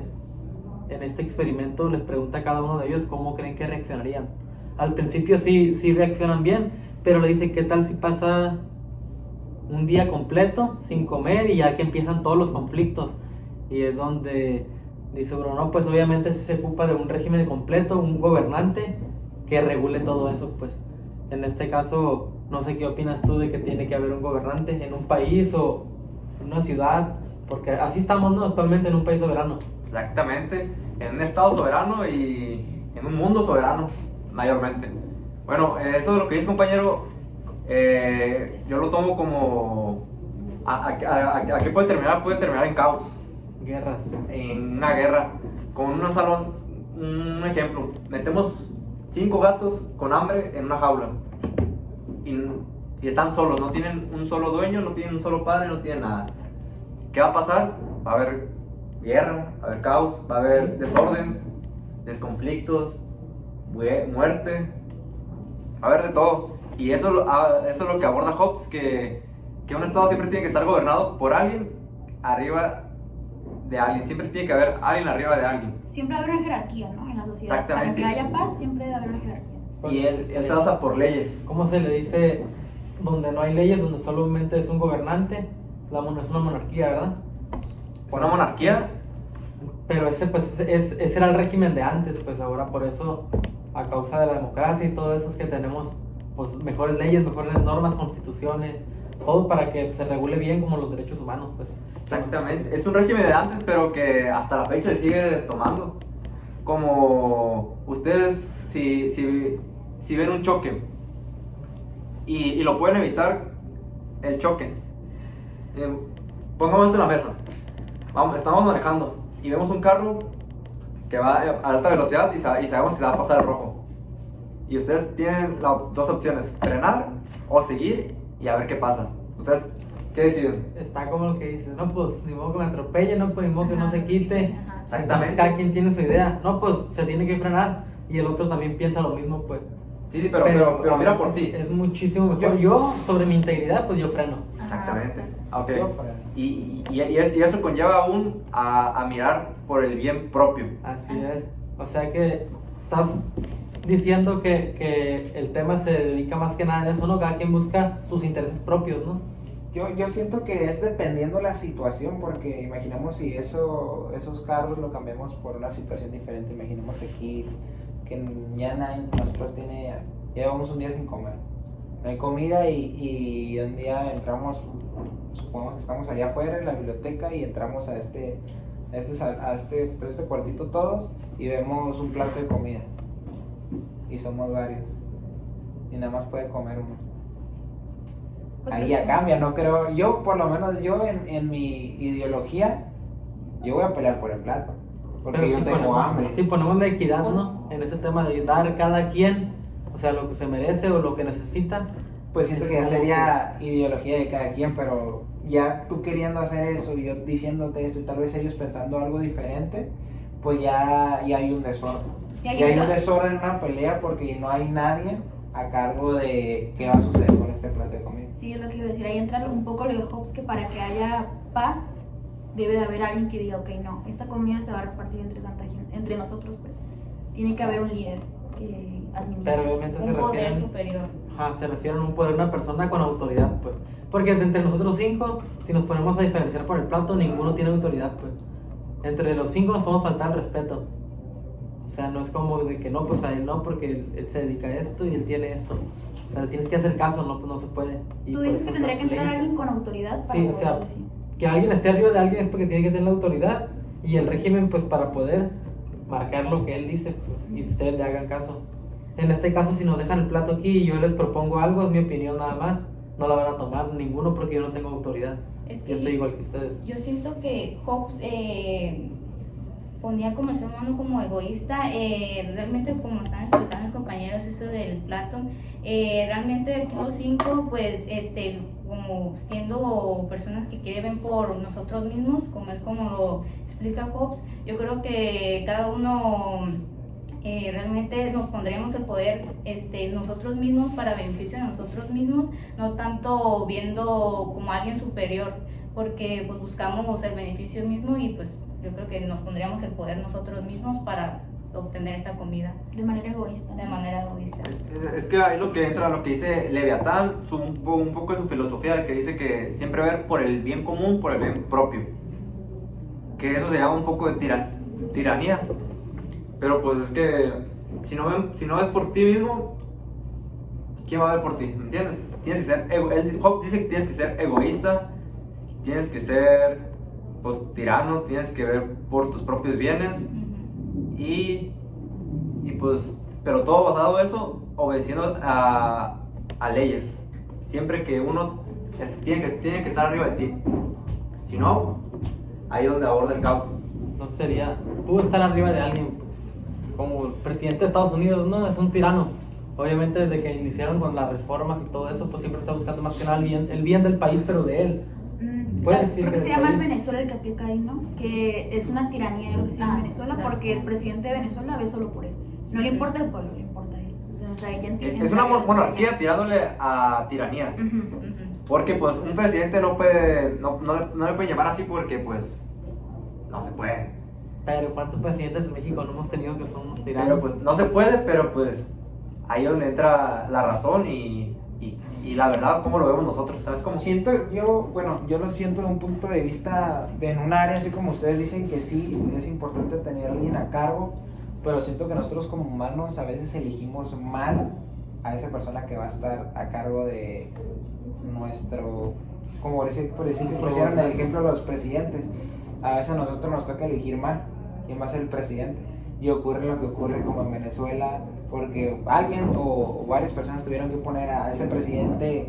En este experimento les pregunta a cada uno de ellos cómo creen que reaccionarían. Al principio sí reaccionan bien, pero le dice, ¿qué tal si pasa un día completo sin comer y ya que empiezan todos los conflictos? Y es donde dice Bruno, pues obviamente sí se ocupa de un régimen completo, un gobernante que regule todo eso, pues. En este caso, no sé qué opinas tú de que tiene que haber un gobernante en un país o en una ciudad, porque así estamos, ¿no? Actualmente en un país soberano.
Exactamente. En un estado soberano y en un mundo soberano, mayormente. Bueno, eso de lo que dice compañero, yo lo tomo como... ¿A qué puede terminar? Puede terminar en caos,
Guerras.
en una guerra. Con un salón, un ejemplo, metemos 5 gatos con hambre en una jaula y están solos, no tienen un solo dueño, no tienen un solo padre, no tienen nada. ¿Qué va a pasar? Va a haber guerra, va a haber caos, va a haber desorden, desconflictos, muerte, va a haber de todo. Y eso es lo que aborda Hobbes, que un estado siempre tiene que estar gobernado por alguien arriba de alguien, siempre tiene que haber alguien arriba de alguien.
Siempre debe haber una jerarquía, ¿no? En la sociedad.
Exactamente.
Para que haya paz, siempre debe haber una jerarquía.
Y él se basa por leyes.
¿Cómo se le dice? Donde no hay leyes, donde solamente es un gobernante, es una monarquía, ¿verdad?
¿Es una monarquía?
Pero ese era el régimen de antes, pues ahora por eso, a causa de la democracia y todo eso es que tenemos pues mejores leyes, mejores normas, constituciones, todo para que se regule bien como los derechos humanos, pues.
Exactamente, es un régimen de antes, pero que hasta la fecha se sigue tomando. Como ustedes, si ven un choque y lo pueden evitar, el choque, pongamos esto en la mesa. Estamos manejando y vemos un carro que va a alta velocidad y sabemos que se va a pasar el rojo. Y ustedes tienen dos opciones, frenar o seguir y a ver qué pasa. ¿Ustedes qué deciden?
Está como lo que dices, no, pues ni modo que me atropelle, no, pues ni modo que no se quite.
Ajá.
Exactamente. Cada quien tiene su idea, no, pues se tiene que frenar y el otro también piensa lo mismo, pues.
Sí, pero
a
mira
veces
por ti.
es muchísimo mejor. Yo, sobre mi integridad, pues yo freno.
Ajá,
Exactamente.
exacto.
Ok.
Yo freno.
Y eso conlleva aún a mirar por el bien propio.
Así es. O sea que estás diciendo que el tema se dedica más que nada a eso, ¿no? Cada quien busca sus intereses propios, ¿no?
Yo siento que es dependiendo la situación, porque imaginemos si esos carros lo cambiamos por una situación diferente. Imaginemos que aquí, que ya nadie nosotros llevamos un día sin comer. No hay comida y un día entramos, supongamos que estamos allá afuera en la biblioteca y entramos a este cuartito todos y vemos un plato de comida. Y somos varios. Y nada más puede comer uno. Ahí ya cambia, no creo, yo por lo menos yo en mi ideología, yo voy a pelear por el plato, porque
Pero
yo
si
tengo
ponemos,
hambre.
si ponemos la equidad, ¿no? En ese tema de dar cada quien, o sea, lo que se merece o lo que necesita.
Pues siento
es
que ya
como
sería ideología de cada quien, pero ya tú queriendo hacer eso y yo diciéndote esto y tal vez ellos pensando algo diferente, pues ya hay un desorden.
Ya hay
Ya hay
un
un desorden, una pelea porque no hay nadie a cargo de qué va a suceder con este plato de comida.
Sí, es lo que iba a decir. Ahí entra un poco lo de Hobbes, que para que haya paz debe de haber alguien que diga, ok, no, esta comida se va a repartir entre tanta gente, entre nosotros, pues. Tiene que haber un líder que administre.
Pero obviamente
Un poder
refieren,
superior.
se refieren a un poder, una persona con autoridad, pues. Porque entre nosotros 5, si nos ponemos a diferenciar por el plato, ninguno tiene autoridad, pues. Entre los 5 nos podemos faltar el respeto. O sea, no es como de que no, pues a él no, porque él se dedica a esto y él tiene esto. O sea, le tienes que hacer caso, no, pues no se puede. Y
Tú
por
dices
eso
que tendría que
la
entrar
ley-
alguien con autoridad para
Sí, o
poder
sea,
decir.
que alguien esté arriba de alguien es porque tiene que tener la autoridad y el régimen, pues para poder marcar lo que él dice, pues, y ustedes le hagan caso. En este caso, si nos dejan el plato aquí y yo les propongo algo, es mi opinión nada más, no la van a tomar ninguno porque yo no tengo autoridad.
Es que
Yo soy igual que ustedes.
Yo siento que Hobbes ponía como el ser humano como egoísta, realmente como están explicando los compañeros eso del plato, realmente aquí los 5 pues como siendo personas que quieren por nosotros mismos, como es como lo explica Hobbes, yo creo que cada uno realmente nos pondremos el poder nosotros mismos para beneficio de nosotros mismos, no tanto viendo como alguien superior, porque pues buscamos el beneficio mismo y pues yo creo que nos pondríamos el poder nosotros mismos para obtener esa comida
De manera egoísta.
de manera egoísta.
Es que ahí lo que entra, lo que dice Leviatán, un poco de su filosofía, que dice que siempre ver por el bien común, por el bien propio. Que eso se llama un poco de tiranía. Pero pues es que si no ves por ti mismo, ¿quién va a ver por ti? ¿Me entiendes? Tienes que ser, Hobbes dice que tienes que ser egoísta, tienes que ser pues tirano, tienes que ver por tus propios bienes.
Ujú.
Y pues, pero todo basado en eso, obedeciendo a leyes. Siempre que uno tiene que estar arriba de ti. Si no, ahí es donde aborda el caos.
No sería tú estar arriba de alguien, como el presidente de Estados Unidos, no, es un tirano. Obviamente desde que iniciaron con las reformas y todo eso, pues siempre está buscando más que nada el bien del país, pero de él. Puede decir
Creo que
que
sería
el
más
país-
Venezuela el que aplica ahí, ¿no? Que es una tiranía lo que se llama en Venezuela,
exacto.
porque el presidente de Venezuela ve solo por él. No le importa el pueblo, le importa a él. Entonces ahí ya entiende.
Es una monarquía tirándole a tiranía.
Ujú.
Ujú.
Porque pues un presidente no le puede llamar así porque pues no se puede.
Pero ¿cuántos presidentes de México no hemos tenido que son unos tiranos?
Pero pues no se puede, pero pues ahí es donde entra la razón y la verdad, cómo lo vemos nosotros, ¿sabes cómo?
Yo lo siento de un punto de vista, en un área así como ustedes dicen que sí, es importante tener a alguien a cargo, pero siento que nosotros como humanos a veces elegimos mal a esa persona que va a estar a cargo de nuestro, como por decir que pusieron el ejemplo los presidentes, a veces a nosotros nos toca elegir mal quién va a ser el presidente y ocurre lo que ocurre como en Venezuela, porque alguien o varias personas tuvieron que poner a ese presidente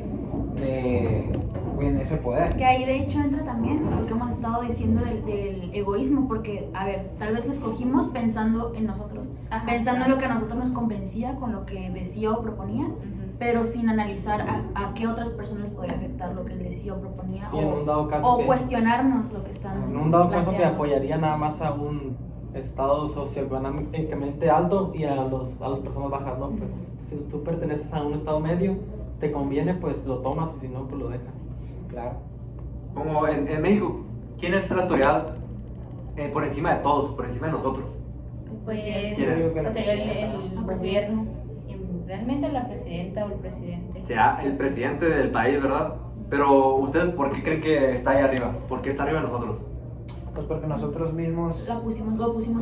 en ese poder.
Que ahí de hecho entra también lo que hemos estado diciendo del egoísmo, porque, a ver, tal vez lo escogimos pensando en nosotros,
Ajá,
pensando en
claro.
lo que a nosotros nos convencía con lo que decía o proponía,
Ujú.
pero sin analizar a qué otras personas podría afectar lo que él decía o proponía,
Sí, en un dado caso
o
que-
cuestionarnos lo que están
En un dado caso que
planteando.
apoyaría nada más a un estado socioeconómicamente alto y a las personas bajas, ¿no? Pero si tú perteneces a un estado medio, te conviene, pues lo tomas y si no, pues lo dejas.
Claro.
Como en México, ¿quién es la autoridad por encima de todos, por encima de nosotros?
Pues,
¿Quién es?
pues sería el
La
gobierno. Y realmente la presidenta o el presidente.
Será el presidente del país, ¿verdad? Pero ustedes, ¿por qué creen que está ahí arriba? ¿Por qué está arriba de nosotros?
Pues porque nosotros mismos
Lo pusimos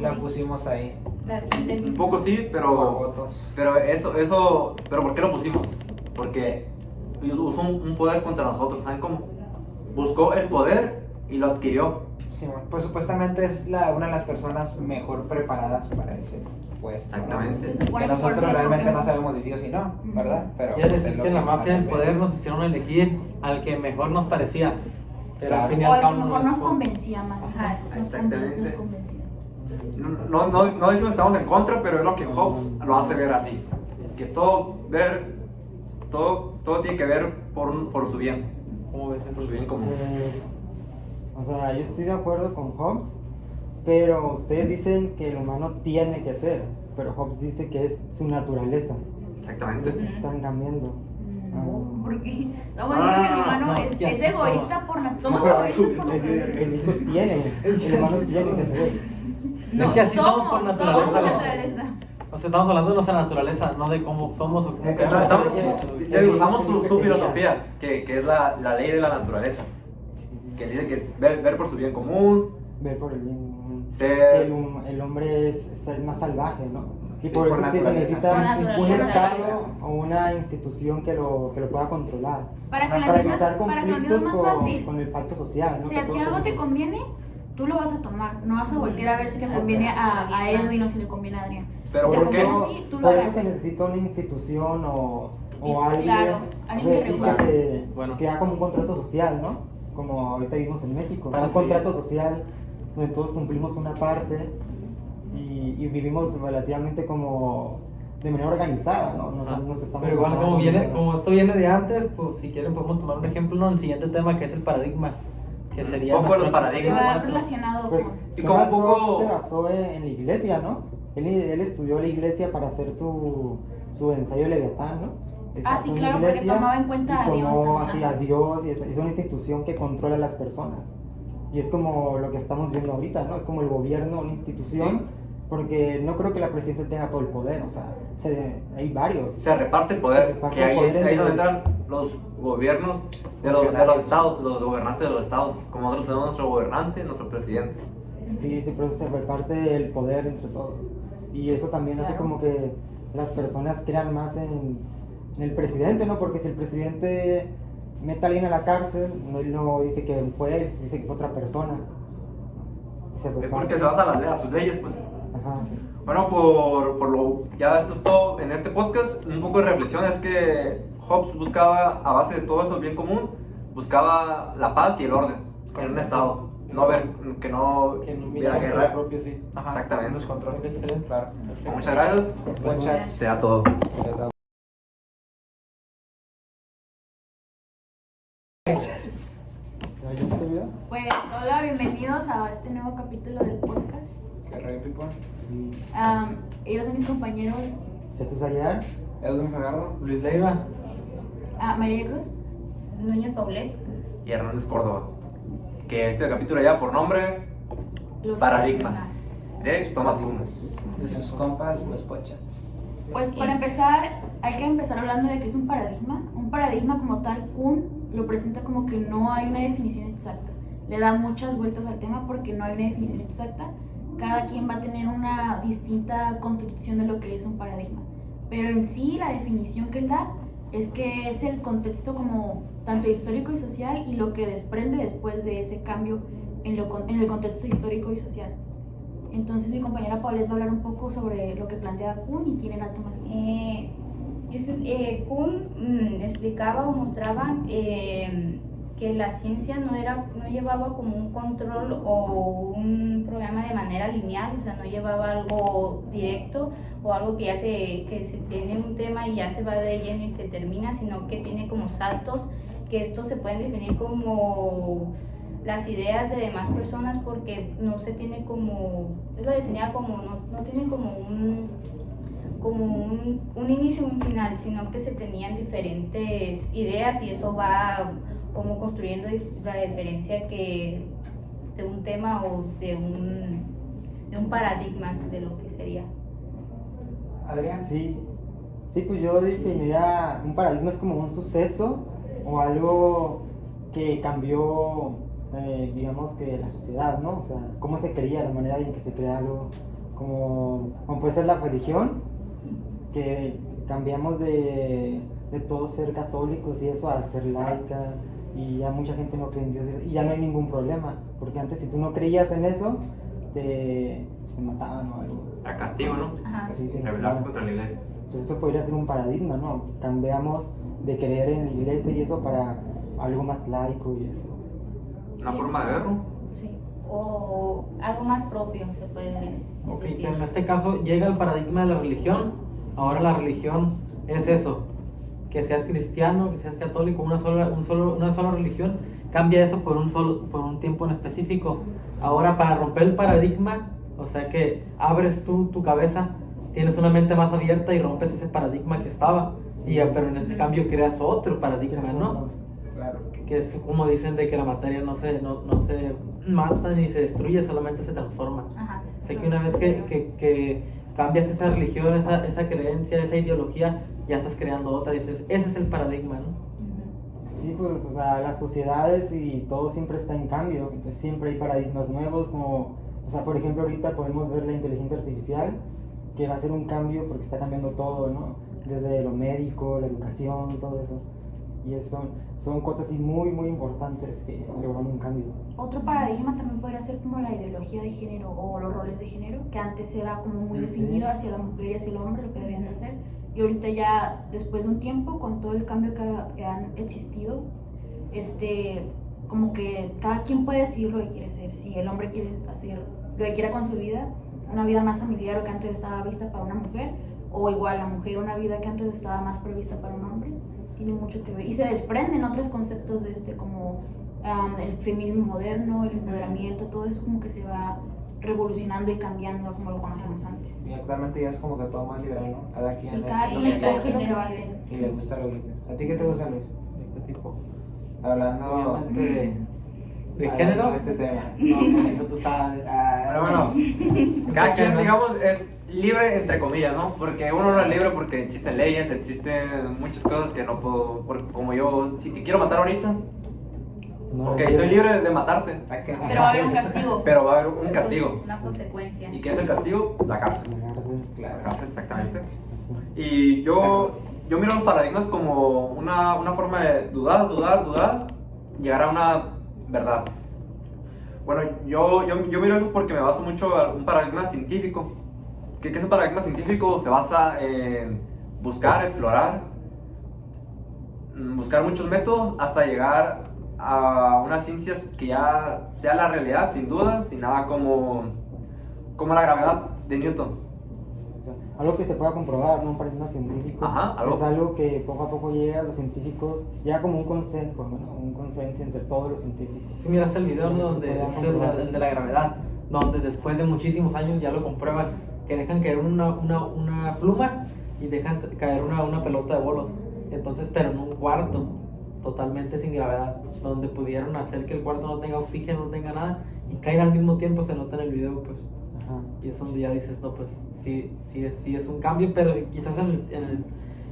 la
ahí.
pusimos ahí.
La gente.
Un poco sí,
Por
pero
votos.
pero ¿por qué lo pusimos? Porque usó un poder contra nosotros, ¿saben cómo? Buscó el poder y lo adquirió.
Sí, bueno, pues supuestamente es una de las personas mejor preparadas para ese puesto. ¿no?
Exactamente.
Se supone
Que
que por eso
nosotros
lo
realmente no
escogemos.
sabemos si sí o si no, ¿verdad? Pero
Quiere
pues,
decir
es lo
que la
nos
mafia del
hacen
poder
ver.
nos hicieron elegir al que mejor nos parecía. Pero
Claro.
al fin y
O
al
al
cabo
que
no
mejor
es
nos
como-
convencía más.
Ajá,
exactamente.
Nos convencía.
No decimos que estamos en contra, pero es lo que Hobbes lo hace ver así. Que todo tiene que ver por su bien.
¿Cómo ves
Por
entonces?
su bien común.
Pues, o sea, yo estoy de acuerdo con Hobbes, pero ustedes dicen que el humano tiene que ser, pero Hobbes dice que es su naturaleza.
Exactamente.
Entonces están cambiando.
No, porque no, bueno, que el humano
no,
es
que así
egoísta por somos
Pero
egoístas por
el
naturaleza.
hijo tiene, el humano tiene que ser.
No,
Es que así somos por
somos
naturaleza.
por naturaleza.
O sea, estamos hablando de nuestra naturaleza, no de cómo somos o cómo
Usamos su filosofía, que es la ley de la naturaleza. Que dice que es ver por su bien común,
Ver por el bien.
ser...
El hombre es más salvaje, ¿no? Y
Sí,
por
por
eso se
naturaleza.
necesita
Por
un
naturaleza.
estado o una institución que lo pueda controlar.
Para que
Para evitar
para que lo
conflictos
entiendas más fácil.
con el pacto social, ¿no?
Si
Que
a ti
todos
algo te
somos-
conviene, tú lo vas a tomar. No vas a voltear a ver si le conviene a Edwin o si le conviene a Adrián.
Pero
Si te
¿por qué?
conviene a ti, tú lo
Por eso
harás.
se necesita una institución o
Y-
alguien,
claro, alguien que regule.
Bueno.
que haga como un contrato social, ¿no? Como ahorita vivimos en México,
Ah,
un
sí.
contrato social donde todos cumplimos una parte y vivimos relativamente como de manera organizada, ¿no? Nos estamos
Pero igual
gobernando.
como esto viene de antes, pues si quieren podemos tomar un ejemplo en el siguiente tema que es el paradigma, que sería
Un poco los
nuestro-
paradigmas.
Que va relacionado
Pues,
con.
Y como
Thomas
un poco-
Hobbes se basó en la iglesia, ¿no? Él estudió la iglesia para hacer su ensayo de Leviatán, ¿no? Él se
Ah,
basó
sí,
en la
claro, porque
iglesia
tomaba en cuenta
y
a Dios
tomó
también,
así
ajá.
a Dios y es una institución que controla a las personas. Y es como lo que estamos viendo ahorita, ¿no? Es como el gobierno, una institución,
Sí.
porque no creo que la presidenta tenga todo el poder, o sea, hay varios.
Se reparte el poder,
Se reparte
que
el
ahí,
poder
ahí es donde
entre-
entran los gobiernos de los estados, los gobernantes de los estados. Como nosotros tenemos nuestro gobernante, nuestro presidente.
Sí, por eso se reparte el poder entre todos. Y eso también hace
Claro.
como que las personas crean más en el presidente, ¿no? Porque si el presidente mete a alguien a la cárcel, él no dice que fue él, dice que fue otra persona. Y se
Es
reparte.
porque se basa en a sus leyes, pues.
Ajá.
Bueno, ya esto es todo en este podcast. Un poco de reflexión es que Hobbes buscaba, a base de todo eso, el bien común, buscaba la paz y el orden en un estado. No ver, que no
que no
hubiera
mira
guerra.
propio, sí.
Ajá,
Exactamente.
los controles.
Ok, excelente.
Claro.
Muchas gracias.
Buen chat.
Sea todo.
¿Ya empezó el video?
Pues hola, bienvenidos a este nuevo capítulo del podcast.
¿Qué rollo, people?
Ellos son mis compañeros
Jesús Ayar.
Edwin Fagardo.
Luis Leiva.
María Cruz.
Núñez Paulet.
Y Hernández Córdoba. Que este capítulo ya por nombre
Los
Paradigmas de Thomas Kuhn.
De sus compas, los pochats.
Pues para empezar, hay que empezar hablando de qué es un paradigma. Un paradigma como tal, Kuhn lo presenta como que no hay una definición exacta. Le da muchas vueltas al tema porque no hay una definición exacta. Cada quien va a tener una distinta constitución de lo que es un paradigma. Pero en sí, la definición que él da es que es el contexto como tanto histórico y social y lo que desprende después de ese cambio en el contexto histórico y social. Entonces mi compañera Paulette va a hablar un poco sobre lo que plantea Kuhn y quién era Thomas Kuhn.
Kuhn explicaba o mostraba que que la ciencia no llevaba como un control o un programa de manera lineal, o sea, no llevaba algo directo o algo que se tiene un tema y ya se va de lleno y se termina, sino que tiene como saltos, que estos se pueden definir como las ideas de demás personas, porque no se tiene como, es lo definía como, no tiene como un inicio y un final, sino que se tenían diferentes ideas y eso va como construyendo la diferencia que de un tema o de un paradigma de lo que sería.
Adrián.
Sí, pues yo definiría un paradigma es como un suceso o algo que cambió, digamos que la sociedad, ¿no? O sea, cómo se creía, la manera en que se crea algo, como puede ser la religión, que cambiamos de todos ser católicos y eso a ser laica, y ya mucha gente no cree en Dios y ya no hay ningún problema, porque antes si tú no creías en eso, te mataban o algo.
A castigo, ¿no?
Ajá.
Así te
Rebelarse
enseñaban.
contra la iglesia.
Entonces eso podría ser un paradigma, ¿no? Cambiamos de creer en la iglesia y eso para algo más laico y eso.
Una forma de verlo.
Sí, o algo más propio, se puede decir.
Ok, pero en este caso llega el paradigma de la religión. Ahora la religión es eso, que seas cristiano, que seas católico, una sola religión, cambia eso por un tiempo en específico. Ahora para romper el paradigma, o sea que abres tu cabeza, tienes una mente más abierta y rompes ese paradigma que estaba, pero en ese cambio creas otro paradigma, ¿no?
Claro.
Que es como dicen de que la materia no se mata ni se destruye, solamente se transforma.
Ajá.
Sé que una vez que cambias esa religión, esa creencia, esa ideología, ya estás creando otra y dices, ese es el paradigma, ¿no?
Ujú.
Sí, pues, o sea, las sociedades y todo siempre está en cambio, entonces siempre hay paradigmas nuevos, como, o sea, por ejemplo, ahorita podemos ver la inteligencia artificial, que va a ser un cambio porque está cambiando todo, ¿no? Desde lo médico, la educación, todo eso. Y eso son cosas así muy, muy importantes que logran un cambio.
Otro paradigma también podría ser como la ideología de género o los roles de género, que antes era como muy definido hacia la mujer y hacia el hombre, lo que debían de hacer. Y ahorita ya, después de un tiempo, con todo el cambio que han existido, como que cada quien puede decidir lo que quiere ser. Si el hombre quiere hacer lo que quiera con su vida, una vida más familiar o que antes estaba vista para una mujer, o igual la mujer una vida que antes estaba más prevista para un hombre, tiene mucho que ver. Y se desprenden otros conceptos de como el feminismo moderno, el empoderamiento, todo eso como que se va revolucionando y cambiando como lo conocíamos antes.
Y actualmente ya es como que todo más liberal, ¿no? Cada quien
Sí,
es
cada
lo
quien
que
escoge lo
quiere
que va a hacer.
y le gusta lo que dice. ¿A ti qué te gusta, Luis?
De este tipo.
Hablando
Obviamente de
hablando
género.
de este tema.
No, tú sabes.
Pero bueno, cada quien, digamos, es libre entre comillas, ¿no? Porque uno no es libre porque existen leyes, existen muchas cosas que no puedo, como yo, si te quiero matar ahorita,
No,
ok, soy libre de matarte,
Pero va a haber un castigo.
pero va a haber un castigo.
Una consecuencia.
¿Y qué es el castigo? La cárcel. La
Claro.
cárcel, exactamente. Y yo miro los paradigmas como una forma de dudar, llegar a una verdad. Bueno, yo miro eso porque me baso mucho en un paradigma científico. ¿Qué es un paradigma científico? Se basa en buscar, explorar, buscar muchos métodos hasta llegar a unas ciencias que ya sea la realidad, sin dudas, sin nada como la gravedad de Newton.
O sea, algo que se pueda comprobar, ¿no? Un paradigma científico.
Ajá, algo.
Es algo que poco a poco llega a los científicos, llega como un consenso, ¿no? Un consenso entre todos los científicos.
Si miraste el video, ¿no? Donde es el de la gravedad, donde después de muchísimos años ya lo comprueban, que dejan caer una pluma y dejan caer una pelota de bolos. Entonces, pero en un cuarto totalmente sin gravedad, donde pudieron hacer que el cuarto no tenga oxígeno, no tenga nada, y caen al mismo tiempo, se nota en el video, pues.
Ajá.
Y es donde ya dices, no, pues sí es un cambio, pero quizás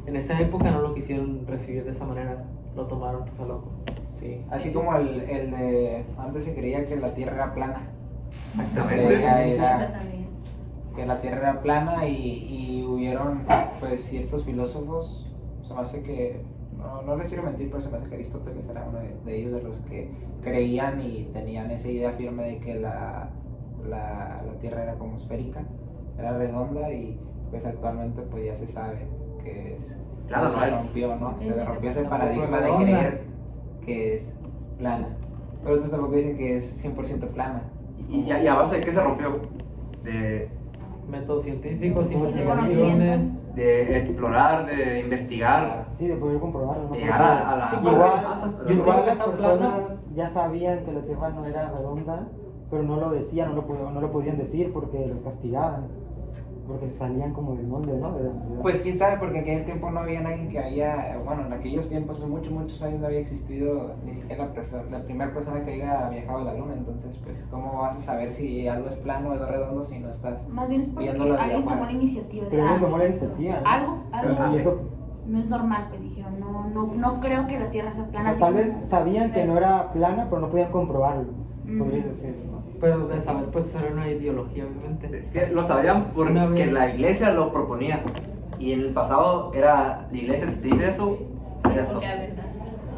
en esa época no lo quisieron recibir de esa manera, lo tomaron pues a loco.
Sí, así como el de antes se creía que la Tierra era plana.
Exactamente.
Esta también.
Que la Tierra era plana y hubieron pues ciertos filósofos, se me hace que, no les quiero mentir, pero se me hace que Aristóteles era uno de ellos, de los que creían y tenían esa idea firme de que la Tierra era como esférica, era redonda y pues actualmente pues ya se sabe que es,
Claro,
se
no es-
rompió, ¿no? Se
es
rompió ese
redonda.
paradigma de
Redonda.
creer que es Plana. Pero entonces tampoco dicen que es 100% plana.
¿Y a base de qué se rompió? De,
Métodos científicos,
De
investigaciones.
de explorar, de investigar,
Sí, de poder comprobarlo. ¿no?
de llegar a la
Sí,
parte de
igual,
masa, pero
yo
no-
igual
creo que
las
está
personas
plana.
ya sabían que la Tierra no era redonda, pero no lo decían, no lo podían decir porque los castigaban, porque se salían como del molde, ¿no? De la sociedad.
Pues quién sabe, porque en aquel tiempo no había nadie que haya, bueno, en aquellos tiempos, hace muchos años no había existido ni siquiera la primera persona que haya viajado a la luna, entonces pues ¿cómo vas a saber si algo es plano o es redondo si no estás?
Más bien es porque
Viéndolo de
alguien
afuera.
tomó la iniciativa de
Pero alguien tomó la
exacto.
iniciativa, ¿no?
Algo
Y eso,
no es normal, pues dijeron, no creo que la Tierra sea
o
plana.
sea,
así
tal
como-
vez sabían que no era plana, pero no podían comprobarlo,
Mm.
podrías decir, ¿no?
Pero de saber, pues era una ideología, obviamente.
Es que lo sabían
Una
porque
vez-
la iglesia lo proponía. Y en el pasado era la iglesia, si te dice eso, eres esto.
Porque la verdad.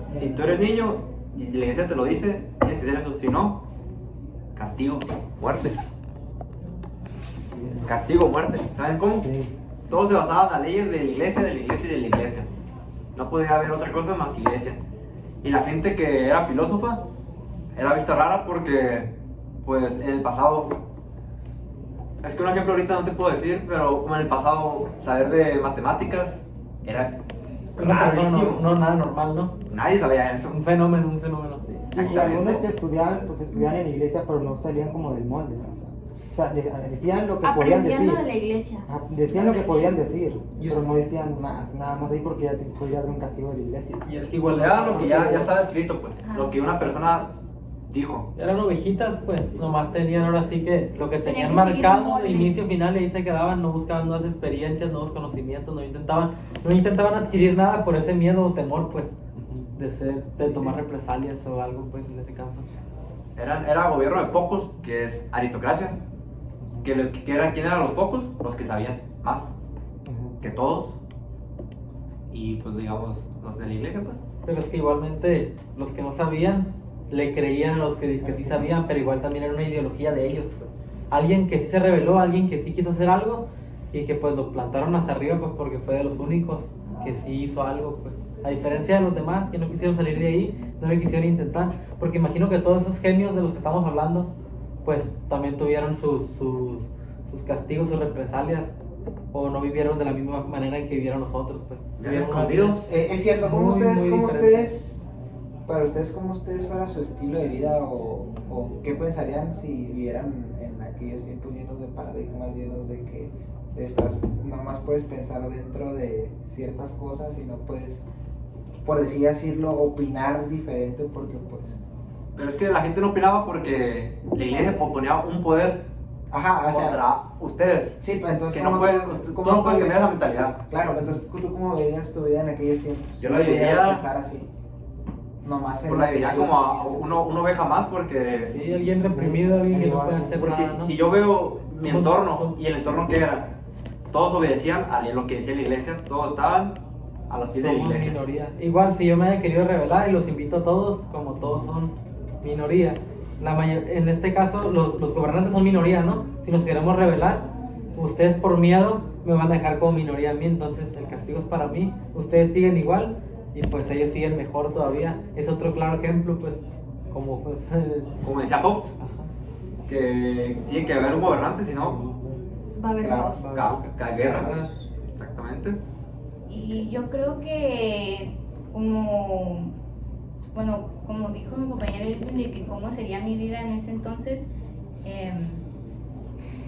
Si tú eres niño y la iglesia te lo dice, tienes que hacer eso. Si no, castigo, muerte. Castigo, muerte. ¿Saben cómo?
Sí.
Todo se basaba en las leyes de la iglesia, de la iglesia y de la iglesia. No podía haber otra cosa más que iglesia. Y la gente que era filósofa era vista rara porque, pues, en el pasado, es que un ejemplo ahorita no te puedo decir, pero como en el pasado, saber de matemáticas era
Una persona
rarísimo.
no, nada normal, ¿no?
Nadie sabía eso.
Un fenómeno, un fenómeno.
Y
Exactamente.
algunos que estudiaban, pues estudiaban en la iglesia, pero no salían como del molde, ¿no? O sea, decían lo que podían decir.
Aprendiendo de la iglesia.
Ajá, decían lo que podían decir,
Y
pero
eso-
no decían más, nada más ahí porque ya podía haber un castigo de la iglesia.
Y es que igual
Era lo que ya estaba escrito, pues.
Ajá.
Lo que una persona dijo.
eran ovejitas, pues nomás tenían ahora sí que lo que
Tenían
tenían
que seguir un
marcado
molde.
de inicio, final, y ahí se quedaban, no buscaban nuevas experiencias, nuevos conocimientos, no intentaban adquirir nada por ese miedo o temor, pues, de tomar represalias o algo, pues, en ese caso.
Era gobierno de pocos, que es aristocracia. ¿Quién eran los pocos? Los que sabían más
Ajá.
que todos. Y pues digamos, los de la iglesia, pues.
Pero es que igualmente los que no sabían le creían a los que dizque sí sabían, pero igual también era una ideología de ellos, pues. Alguien que sí se rebeló, alguien que sí quiso hacer algo y que pues lo plantaron hasta arriba, pues porque fue de los únicos que sí hizo algo, pues. A diferencia de los demás que no quisieron salir de ahí, no lo quisieron intentar, porque imagino que todos esos genios de los que estamos hablando, pues también tuvieron sus castigos, sus represalias, o no vivieron de la misma manera en que vivieron nosotros, pues.
Vivían
Vivieron una
escondidos.
vida
Es cierto, ¿cómo
muy,
ustedes,
muy
cómo
diferente.
ustedes, para ustedes, cómo ustedes fuera su estilo de vida o qué pensarían si vivieran en aquellos tiempos llenos de paradigmas, llenos de que nomás puedes pensar dentro de ciertas cosas y no puedes, por así decirlo, opinar diferente porque pues...
Pero es que la gente no opinaba porque la iglesia ponía un poder
Ajá, o sea...
contra ustedes.
Sí, pero entonces...
Que no
¿cómo
puedes,
tú-
tú
cómo
no puedes
tú-
cambiar esa mentalidad.
Claro, entonces ¿tú cómo verías tu vida en aquellos tiempos?
Yo
¿Cómo
la viviría-
deberías pensar así? Nomás en
Pues la
lo que
diría
ellos
como a
piensan.
una oveja más porque...
Sí, alguien reprimido, alguien que no puede hacer
Porque
nada, ¿no?
si yo veo mi
Son-
entorno
son-
y el entorno que era, todos obedecían a lo que decía la iglesia, todos estaban a los pies de la
Somos
iglesia.
minoría. Igual, si yo me haya querido revelar y los invito a todos, como todos son minoría. En este caso, los gobernantes son minoría, ¿no? Si nos queremos revelar, ustedes por miedo me van a dejar como minoría a mí, entonces el castigo es para mí. Ustedes siguen igual y pues ellos siguen mejor todavía. Es otro claro ejemplo, pues, como pues...
Como decía Fox,
ajá.
que tiene que haber un gobernante, si no,
Va a haber
Claro.
caos.
caos, guerra.
Guerras.
Exactamente.
Y yo creo que como dijo mi compañero Edwin, de que cómo sería mi vida en ese entonces,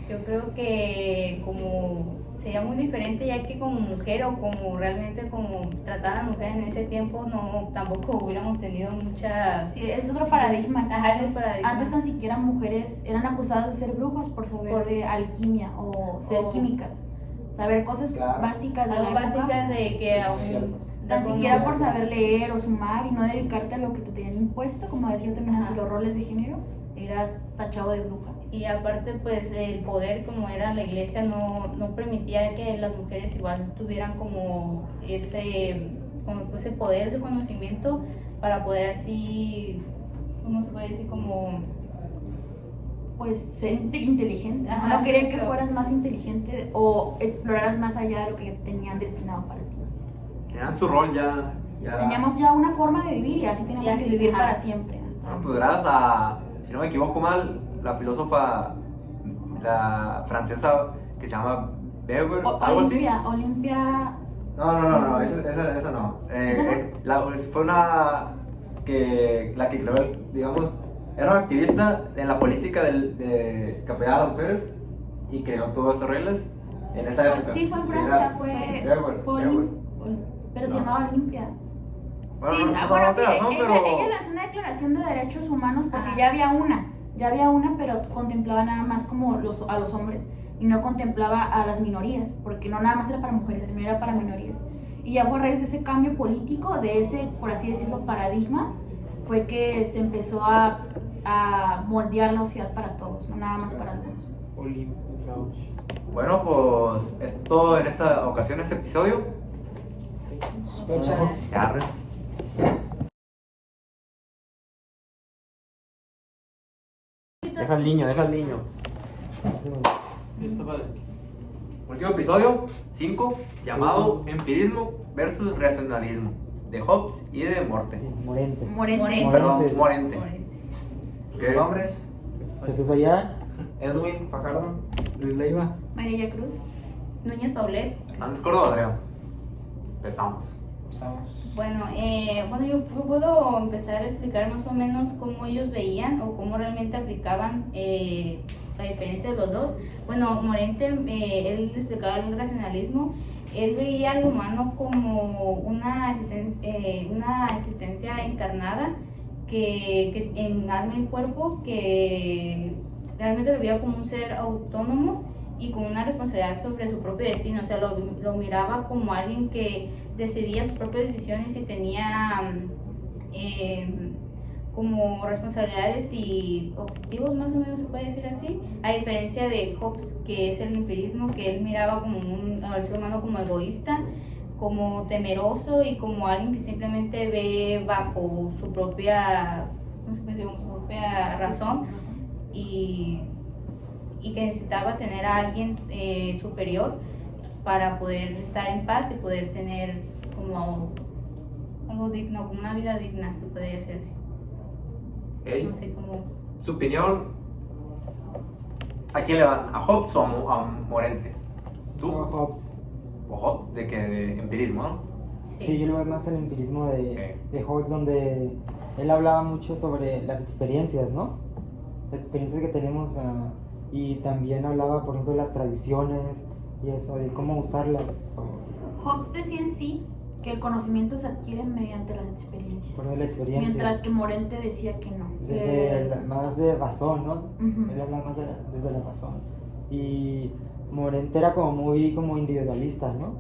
yo creo que como sería muy diferente, ya que como mujer o como realmente como tratar a la mujer en ese tiempo, no, tampoco hubiéramos tenido muchas...
Sí, es otro paradigma.
Ajá, es
Antes,
un paradigma.
antes tan siquiera mujeres eran acusadas de ser brujas por saber de alquimia o ser
O-
químicas. Saber cosas
Claro.
básicas de
Algo
la época.
básicas de que
Es
aún...
cierto.
Tan
como-
siquiera por saber leer o sumar y no dedicarte a lo que te tenían impuesto, como decía también
Ajá.
ante los roles de género, eras tachado de bruja.
Y aparte, pues el poder, como era la iglesia, no permitía que las mujeres igual tuvieran como ese poder, ese conocimiento para poder así, ¿cómo se puede decir? Como...
Pues ser inteligente. ¿No?
Ajá,
No querían que
exacto.
fueras más inteligente o exploraras más allá de lo que ya tenían destinado para ti.
Tenían su rol ya.
Teníamos ya una forma de vivir y así teníamos
Y así,
que vivir
ajá.
para siempre.
Bueno, pues gracias a, si no me equivoco mal, la filósofa, la francesa que se llama Weber, algo así.
Olimpia.
No, esa no. Fue una la que creó, digamos, era una activista en la política de que apoyaba a las mujeres y creó todas esas reglas en esa época.
Sí, fue en Francia, pero se llamaba Olimpia.
Bueno,
Sí,
no,
bueno,
no
sí,
te razón,
ella
pero
lanzó una declaración de derechos humanos porque
Ajá.
ya había una, pero contemplaba nada más como a los hombres y no contemplaba a las minorías, porque no nada más era para mujeres, también era para minorías. Y ya fue a raíz de ese cambio político, de ese, por así decirlo, paradigma, fue que se empezó a moldear la sociedad para todos, no nada más para algunos.
bueno, pues es todo en esta ocasión, este episodio. Ya, arre. Deja al niño.
Listo, padre.
Último episodio, 5, llamado Empirismo versus Racionalismo, de Hobbes y de Morte.
Morente.
Morente.
Perdón,
Morente.
Morente.
¿Qué nombres?
Jesús Ayar.
Edwin Fajardo.
Luis Leiva.
María Cruz.
Núñez Paulet.
Hernández Córdoba, Adrián. Empezamos.
Estamos.
Bueno, yo puedo empezar a explicar más o menos cómo ellos veían o cómo realmente aplicaban la diferencia de los dos. Bueno, Morente, él explicaba el racionalismo. Él veía al humano como una existencia encarnada que en alma y cuerpo, que realmente lo veía como un ser autónomo y con una responsabilidad sobre su propio destino. O sea, lo miraba como alguien que decidía sus propias decisiones y tenía como responsabilidades y objetivos, más o menos se puede decir así, a diferencia de Hobbes, que es el empirismo, que él miraba como al ser humano como egoísta, como temeroso y como alguien que simplemente ve bajo su propia, no sé, su propia razón y que necesitaba tener a alguien superior para poder estar en paz y poder tener como algo digno, como una vida digna, se podría decir así.
Ey,
No sé cómo.
su opinión, ¿a quién le van? ¿A Hobbes o a Morente? ¿Tú?
Hobbes.
¿O Hobbes? De empirismo, ¿no?
Sí, yo lo veo más el empirismo
Ok.
de Hobbes, donde él hablaba mucho sobre las experiencias, ¿no? Las experiencias que tenemos, y también hablaba, por ejemplo, de las tradiciones y eso, de cómo usarlas
Hobbes decía en sí que el conocimiento se adquiere mediante las experiencias,
por la experiencia.
mientras que Morente decía que no.
Más de razón, ¿no?
Ujú.
Él habla más desde la razón. Y Morente era como muy como individualista, ¿no?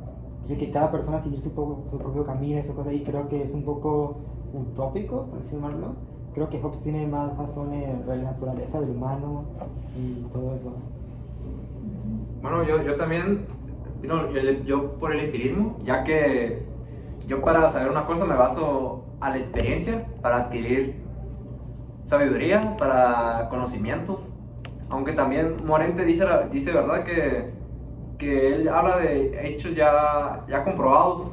Así que cada persona seguir su propio camino, esa cosa, y creo que es un poco utópico, por así llamarlo. Creo que Hobbes tiene más razón en la naturaleza del humano y todo eso.
Bueno, yo también, yo por el empirismo, ya que yo para saber una cosa me baso a la experiencia, para adquirir sabiduría, para conocimientos. Aunque también Morente dice verdad que él habla de hechos ya comprobados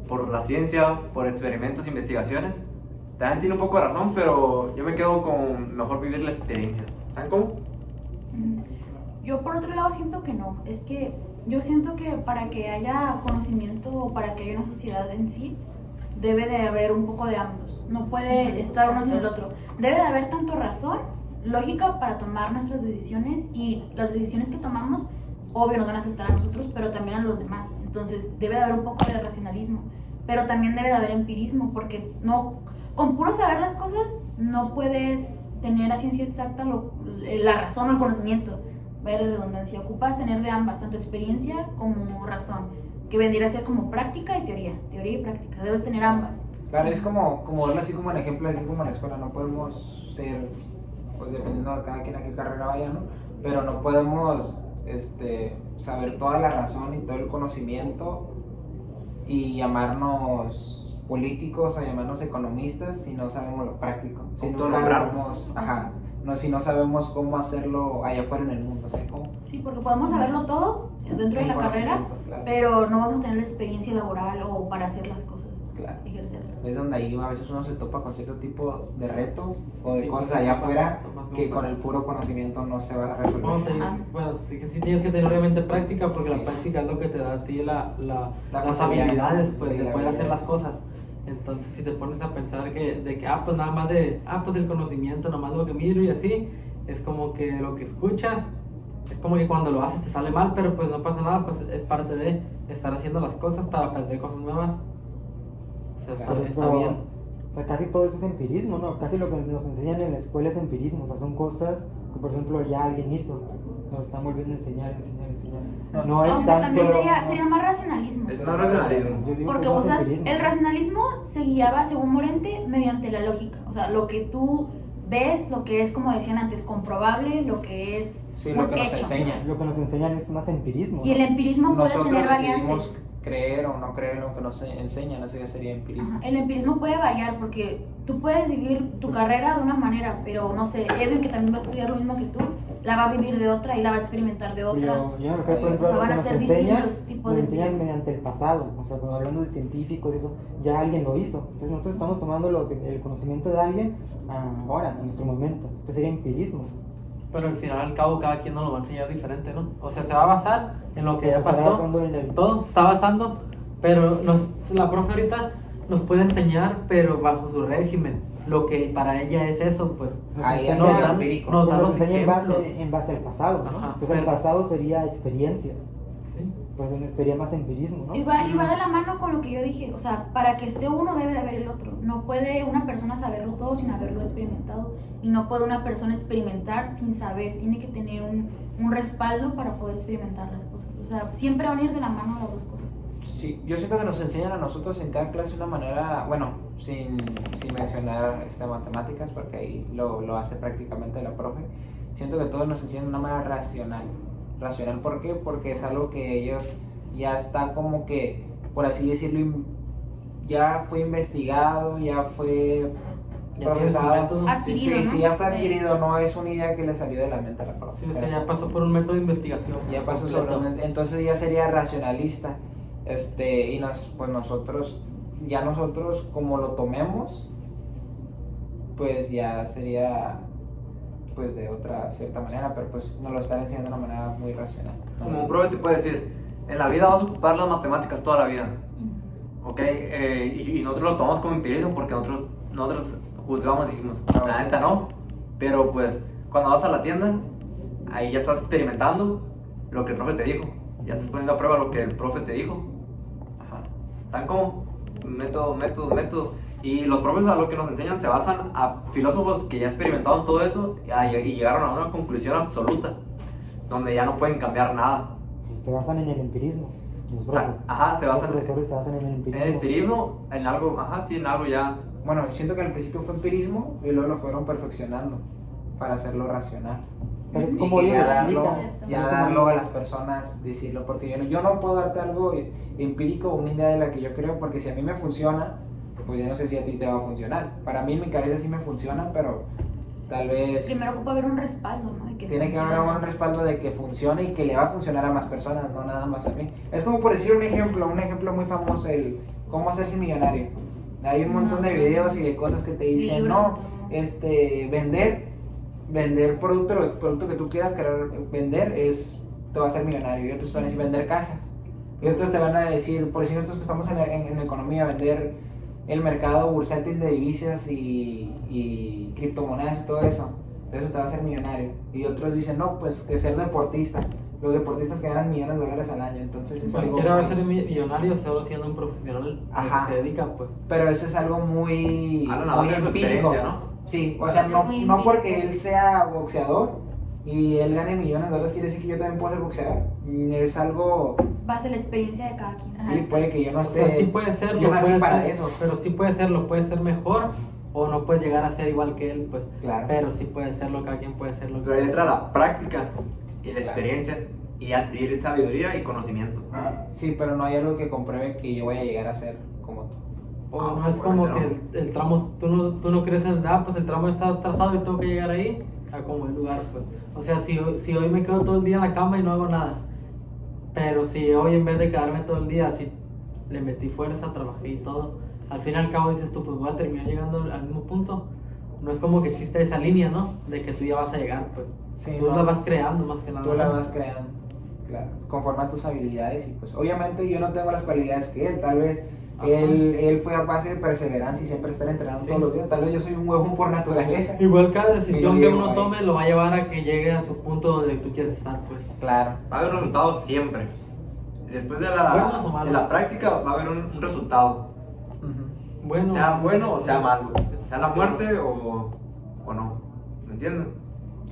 por la ciencia, por experimentos e investigaciones. También tiene un poco de razón, pero yo me quedo con mejor vivir la experiencia. ¿Saben cómo?
Yo por otro lado siento que no, es que yo siento que para que haya conocimiento o para que haya una sociedad en sí, debe de haber un poco de ambos, no puede estar uno sin el otro, debe de haber tanto razón, lógica para tomar nuestras decisiones y las decisiones que tomamos, obvio nos van a afectar a nosotros, pero también a los demás, entonces debe de haber un poco de racionalismo, pero también debe de haber empirismo, porque no, con puro saber las cosas no puedes tener a ciencia exacta la razón o el conocimiento. Vaya la redundancia, ocupas tener de ambas, tanto experiencia como razón, que vendría a ser como práctica y teoría y práctica, debes tener ambas.
Claro, es como verlo así como en ejemplo aquí como en la escuela, no podemos ser, pues dependiendo de cada quien a qué carrera vaya, ¿no? Pero no podemos saber toda la razón y todo el conocimiento y llamarnos políticos o llamarnos economistas si no sabemos lo práctico, si nunca sabemos, si no sabemos cómo hacerlo allá afuera en el mundo, ¿sí? ¿Cómo?
Sí, porque podemos saberlo todo dentro de la carrera,
Claro.
pero no vamos a tener la experiencia laboral o para hacer las cosas.
Claro.
ejercerlas.
Es donde ahí a veces uno se topa con cierto tipo de retos o de cosas allá afuera que con el puro conocimiento no se va a resolver.
No, bueno, sí, que sí tienes que tener obviamente práctica, porque la práctica es lo que te da a ti las
facilidad.
habilidades, pues,
Sí,
de
la
poder hacer
habilidad.
las cosas. Entonces, si te pones a pensar de que, pues nada más pues el conocimiento, nada más lo que miro y así, es como que lo que escuchas, es como que cuando lo haces te sale mal, pero pues no pasa nada, pues es parte de estar haciendo las cosas para aprender cosas nuevas. O sea,
Claro,
está
Pero,
bien.
o sea, casi todo eso es empirismo, ¿no? Casi lo que nos enseñan en la escuela es empirismo, o sea, son cosas que, por ejemplo, ya alguien hizo, nos están volviendo a enseñar. No es
Aunque
tanto...
también sería más racionalismo.
Es más racionalismo.
Yo digo
Porque
que es más
usas,
empirismo.
el racionalismo se guiaba, según Morente, mediante la lógica. O sea, lo que tú ves, lo que es, como decían antes, comprobable, lo que es
Sí,
un
lo que nos
hecho.
enseña.
Lo que nos enseñan es más empirismo.
Y el
¿no?
empirismo puede
Nosotros
tener
decidimos
variantes.
creer o no creer en lo que nos enseñan, eso ya sería empirismo.
Ajá, el empirismo puede variar porque tú puedes vivir tu carrera de una manera, pero no sé, Edwin, que también va a estudiar lo mismo que tú, la va a vivir de otra y la va a experimentar de otra.
Yo me refiero, por
O sea,
ejemplo, a
van
lo
a
que
ser
nos enseñan,
distintos tipos
nos
de
enseñan
empirismo.
mediante el pasado, o sea, cuando hablando de científicos y eso, ya alguien lo hizo. Entonces nosotros estamos tomando el conocimiento de alguien ahora, en nuestro momento. Entonces sería empirismo.
Pero al final al cabo cada quien nos lo va a enseñar diferente, ¿no? O sea, se va a basar en lo que
Se
ya
estará
pasó,
basando en el-
todo se está basando, pero la profe ahorita nos puede enseñar, pero bajo su régimen, lo que para ella es eso, pues.
Nos
Ahí
enseña-
es
dan-
empírico.
nos
Nos
dan los
enseña
ejemplos.
en base al pasado, ¿no?
Ajá,
Entonces el
pero-
pasado sería experiencias,
¿Sí?
pues sería más empirismo, ¿no?
Y va de la mano con lo que yo dije, o sea, para que esté uno debe de haber el otro. No puede una persona saberlo todo sin haberlo experimentado y no puede una persona experimentar sin saber. Tiene que tener un respaldo para poder experimentar las cosas. O sea, siempre van a ir de la mano las dos cosas.
Sí, yo siento que nos enseñan a nosotros en cada clase de una manera, bueno, sin mencionar matemáticas, porque ahí lo hace prácticamente la profe. Siento que todos nos enseñan de una manera racional. ¿Racional por qué? Porque es algo que ellos ya está como que, por así decirlo, ya fue investigado, ya fue
Ya tiene su
procesado.
método.
Adquirido,
Sí,
¿no?
sí, ya fue
Sí.
adquirido, no es una idea que le salió de la mente a la profe.
Sí, o sea, ya pasó por un método de investigación.
Ya pasó
completo.
sobre, entonces ya sería racionalista, y pues nosotros como lo tomemos, pues ya sería pues de otra cierta manera, pero pues nos lo están enseñando de una manera muy racional.
Es como un profe te puede decir, en la vida vas a ocupar las matemáticas toda la vida, ¿ok? Y nosotros lo tomamos como empirismo porque nosotros juzgamos y dijimos, la neta no, pero pues cuando vas a la tienda, ahí ya estás experimentando lo que el profe te dijo, ya estás poniendo a prueba lo que el profe te dijo. Ajá. ¿Saben cómo? Método. Y los profes a lo que nos enseñan se basan a filósofos que ya experimentaron todo eso y llegaron a una conclusión absoluta, donde ya no pueden cambiar nada.
Pues se basan en el empirismo. Los
O sea,
profes.
ajá, se
Los
basan
profesores se basan en el
en
empirismo.
el empirismo, en algo, ajá, sí, en algo ya.
Bueno, siento que al principio fue empirismo y luego lo fueron perfeccionando para hacerlo racional.
Pero es
Y
como
que
ellos
ya
lo
darlo,
explican.
ya
Es como
darlo a
ellos-
las personas, decirlo, porque yo no puedo darte algo empírico, una idea de la que yo creo, porque si a mí me funciona, pues yo no sé si a ti te va a funcionar. Para mí en mi cabeza sí me funciona, pero tal vez
Primero ocupa haber un respaldo, ¿no? De que
tiene que haber
funcione.
un respaldo de que funcione y que le va a funcionar a más personas, no nada más a mí. Es como por decir un ejemplo muy famoso, el cómo hacerse millonario. Hay un montón de videos y de cosas que te dicen,
Libros,
no,
todo.
vender producto que tú quieras vender te va a hacer millonario. Y otros te van a decir vender casas. Y otros te van a decir, por decir nosotros que estamos en economía, vender el mercado bursátil de divisas y criptomonedas y todo eso. Eso te va a hacer millonario. Y otros dicen, no, pues que ser deportista. Los deportistas que ganan millones de dólares al año. Entonces es algo
Cualquiera va a
muy-
ser millonario solo siendo un profesional a lo
Ajá.
que se dedica, pues.
Pero eso es algo muy,
Hablan a
muy
base de su
empírico.
experiencia, ¿no?
Sí, o sea, no,
Muy
no
empírico.
porque él sea boxeador y él gane millones de dólares quiere decir que yo también puedo ser boxeador. Es algo,
Va a ser la experiencia de cada quien. Ajá.
sí, puede que yo no
O sea,
esté,
sí puede ser,
yo
lo
nací
puede
para
ser,
eso.
pero sí puede ser, lo puede ser mejor o no puedes llegar a ser igual que él, pues.
Claro.
Pero sí puede serlo, cada quien puede ser lo que
Pero ahí entra la práctica y la
Claro.
experiencia y adquirir sabiduría y conocimiento.
Sí, pero no hay algo que compruebe que yo voy a llegar a ser como tú.
O no es como que el tramo, tú no crees en, pues el tramo está trazado y tengo que llegar ahí, a como el lugar, pues. O sea, si hoy me quedo todo el día en la cama y no hago nada, pero si hoy en vez de quedarme todo el día, así le metí fuerza, trabajé y todo, al fin y al cabo dices tú, pues voy a terminar llegando al mismo punto. No es como que existe esa línea, ¿no? De que tú ya vas a llegar, pues.
Sí,
Tú
no.
la vas creando más que nada.
Tú la vas creando, claro, conforme a tus habilidades y pues obviamente yo no tengo las cualidades que él, tal vez
Ajá.
él fue a base de perseverancia y siempre estar entrenando
Sí.
todos los días, tal vez yo soy un huevón por naturaleza.
Igual cada decisión
Y
que
yo
uno
ahí.
tome lo va a llevar a que llegue a su punto donde tú quieres estar, pues.
Claro.
Va a haber un resultado siempre. Después de
Buenos o malos.
de la práctica va a haber un resultado.
Ujú.
Bueno,
Sea bueno o sea malo. Sea la muerte o no. ¿Me entienden?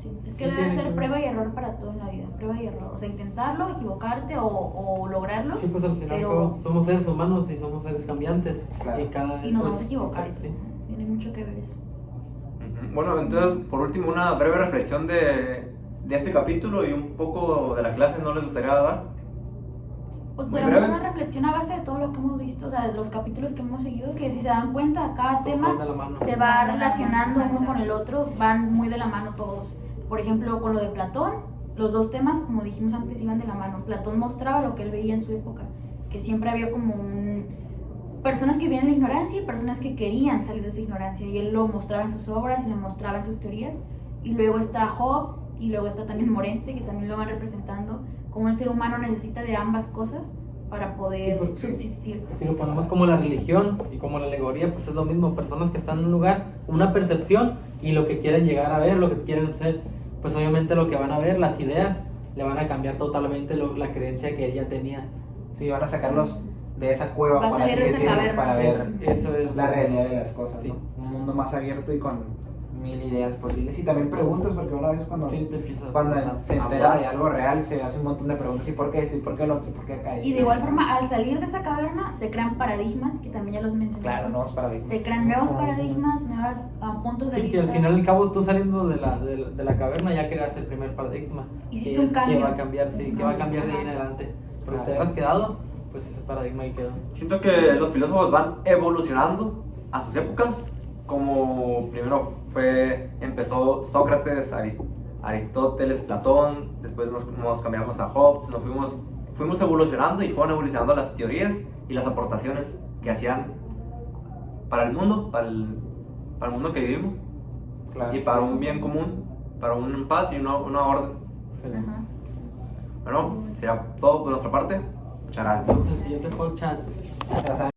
Sí, es
Sí,
que debe
tiene
ser
que-
prueba y error para todo en la vida, prueba y error. O sea, intentarlo, equivocarte o lograrlo.
Sí, pues al final
Pero-
cabo, somos seres humanos y somos seres cambiantes.
Claro.
Y cada
Y nos
pues,
vamos a equivocar.
Sí.
Tiene mucho que ver eso.
Ujú. Bueno, entonces, por último, una breve reflexión de este capítulo y un poco de la clase, ¿no les gustaría dar?
Pues
Muy
podemos
breve.
dar una reflexión a base de todo lo que hemos visto, o sea, de los capítulos que hemos seguido, que si se dan cuenta, cada
Todos
tema
van de la mano.
se va relacionando uno con el otro, van muy de la mano todos. Por ejemplo, con lo de Platón, los dos temas, como dijimos antes, iban de la mano. Platón mostraba lo que él veía en su época, que siempre había como personas que vivían en la ignorancia y personas que querían salir de esa ignorancia, y él lo mostraba en sus obras y lo mostraba en sus teorías. Y luego está Hobbes, y luego está también Morente, que también lo van representando, como el ser humano necesita de ambas cosas para poder
Sí, porque-
subsistir.
Si lo ponemos como la religión y como la alegoría, pues es lo mismo. Personas que están en un lugar, una percepción y lo que quieren llegar a ver, lo que quieren ser, pues obviamente lo que van a ver, las ideas, le van a cambiar totalmente la creencia que ella tenía.
Sí, van a sacarlos de esa cueva,
Va a
por
salir
así
de esa
decirlo,
caverna.
para ver
Eso es
la realidad de las cosas,
Sí.
¿no? Un mundo más abierto y con mil ideas posibles y también preguntas, porque una vez cuando,
Sí, te empiezas
cuando
a
se entera
hablar.
de algo real se hace un montón de preguntas, ¿y por qué esto? ¿Y por qué lo otro? ¿Y por qué acá?
Y de igual forma, al salir de esa caverna, se crean paradigmas, que también ya los mencioné.
Claro, nuevos paradigmas.
Se crean nuevos paradigmas, nuevos puntos de
Sí,
vista.
que al final y al cabo tú saliendo de la caverna ya creas el primer paradigma.
Hiciste
que
un
es
cambio.
Que va a cambiar, sí, que va a cambiar de ahí en adelante. Pero si te hubieras quedado, pues ese paradigma ahí quedó.
Siento que los filósofos van evolucionando a sus épocas, como primero empezó Sócrates, Aristóteles, Platón, después nos cambiamos a Hobbes, fuimos evolucionando y fueron evolucionando las teorías y las aportaciones que hacían para el mundo, para el mundo que vivimos,
Claro.
y para un bien común, para un paz y una orden.
Excelente.
Ajá.
Bueno, será todo por nuestra parte. Muchas gracias.
Nos vemos en el siguiente podcast.
Ya saben.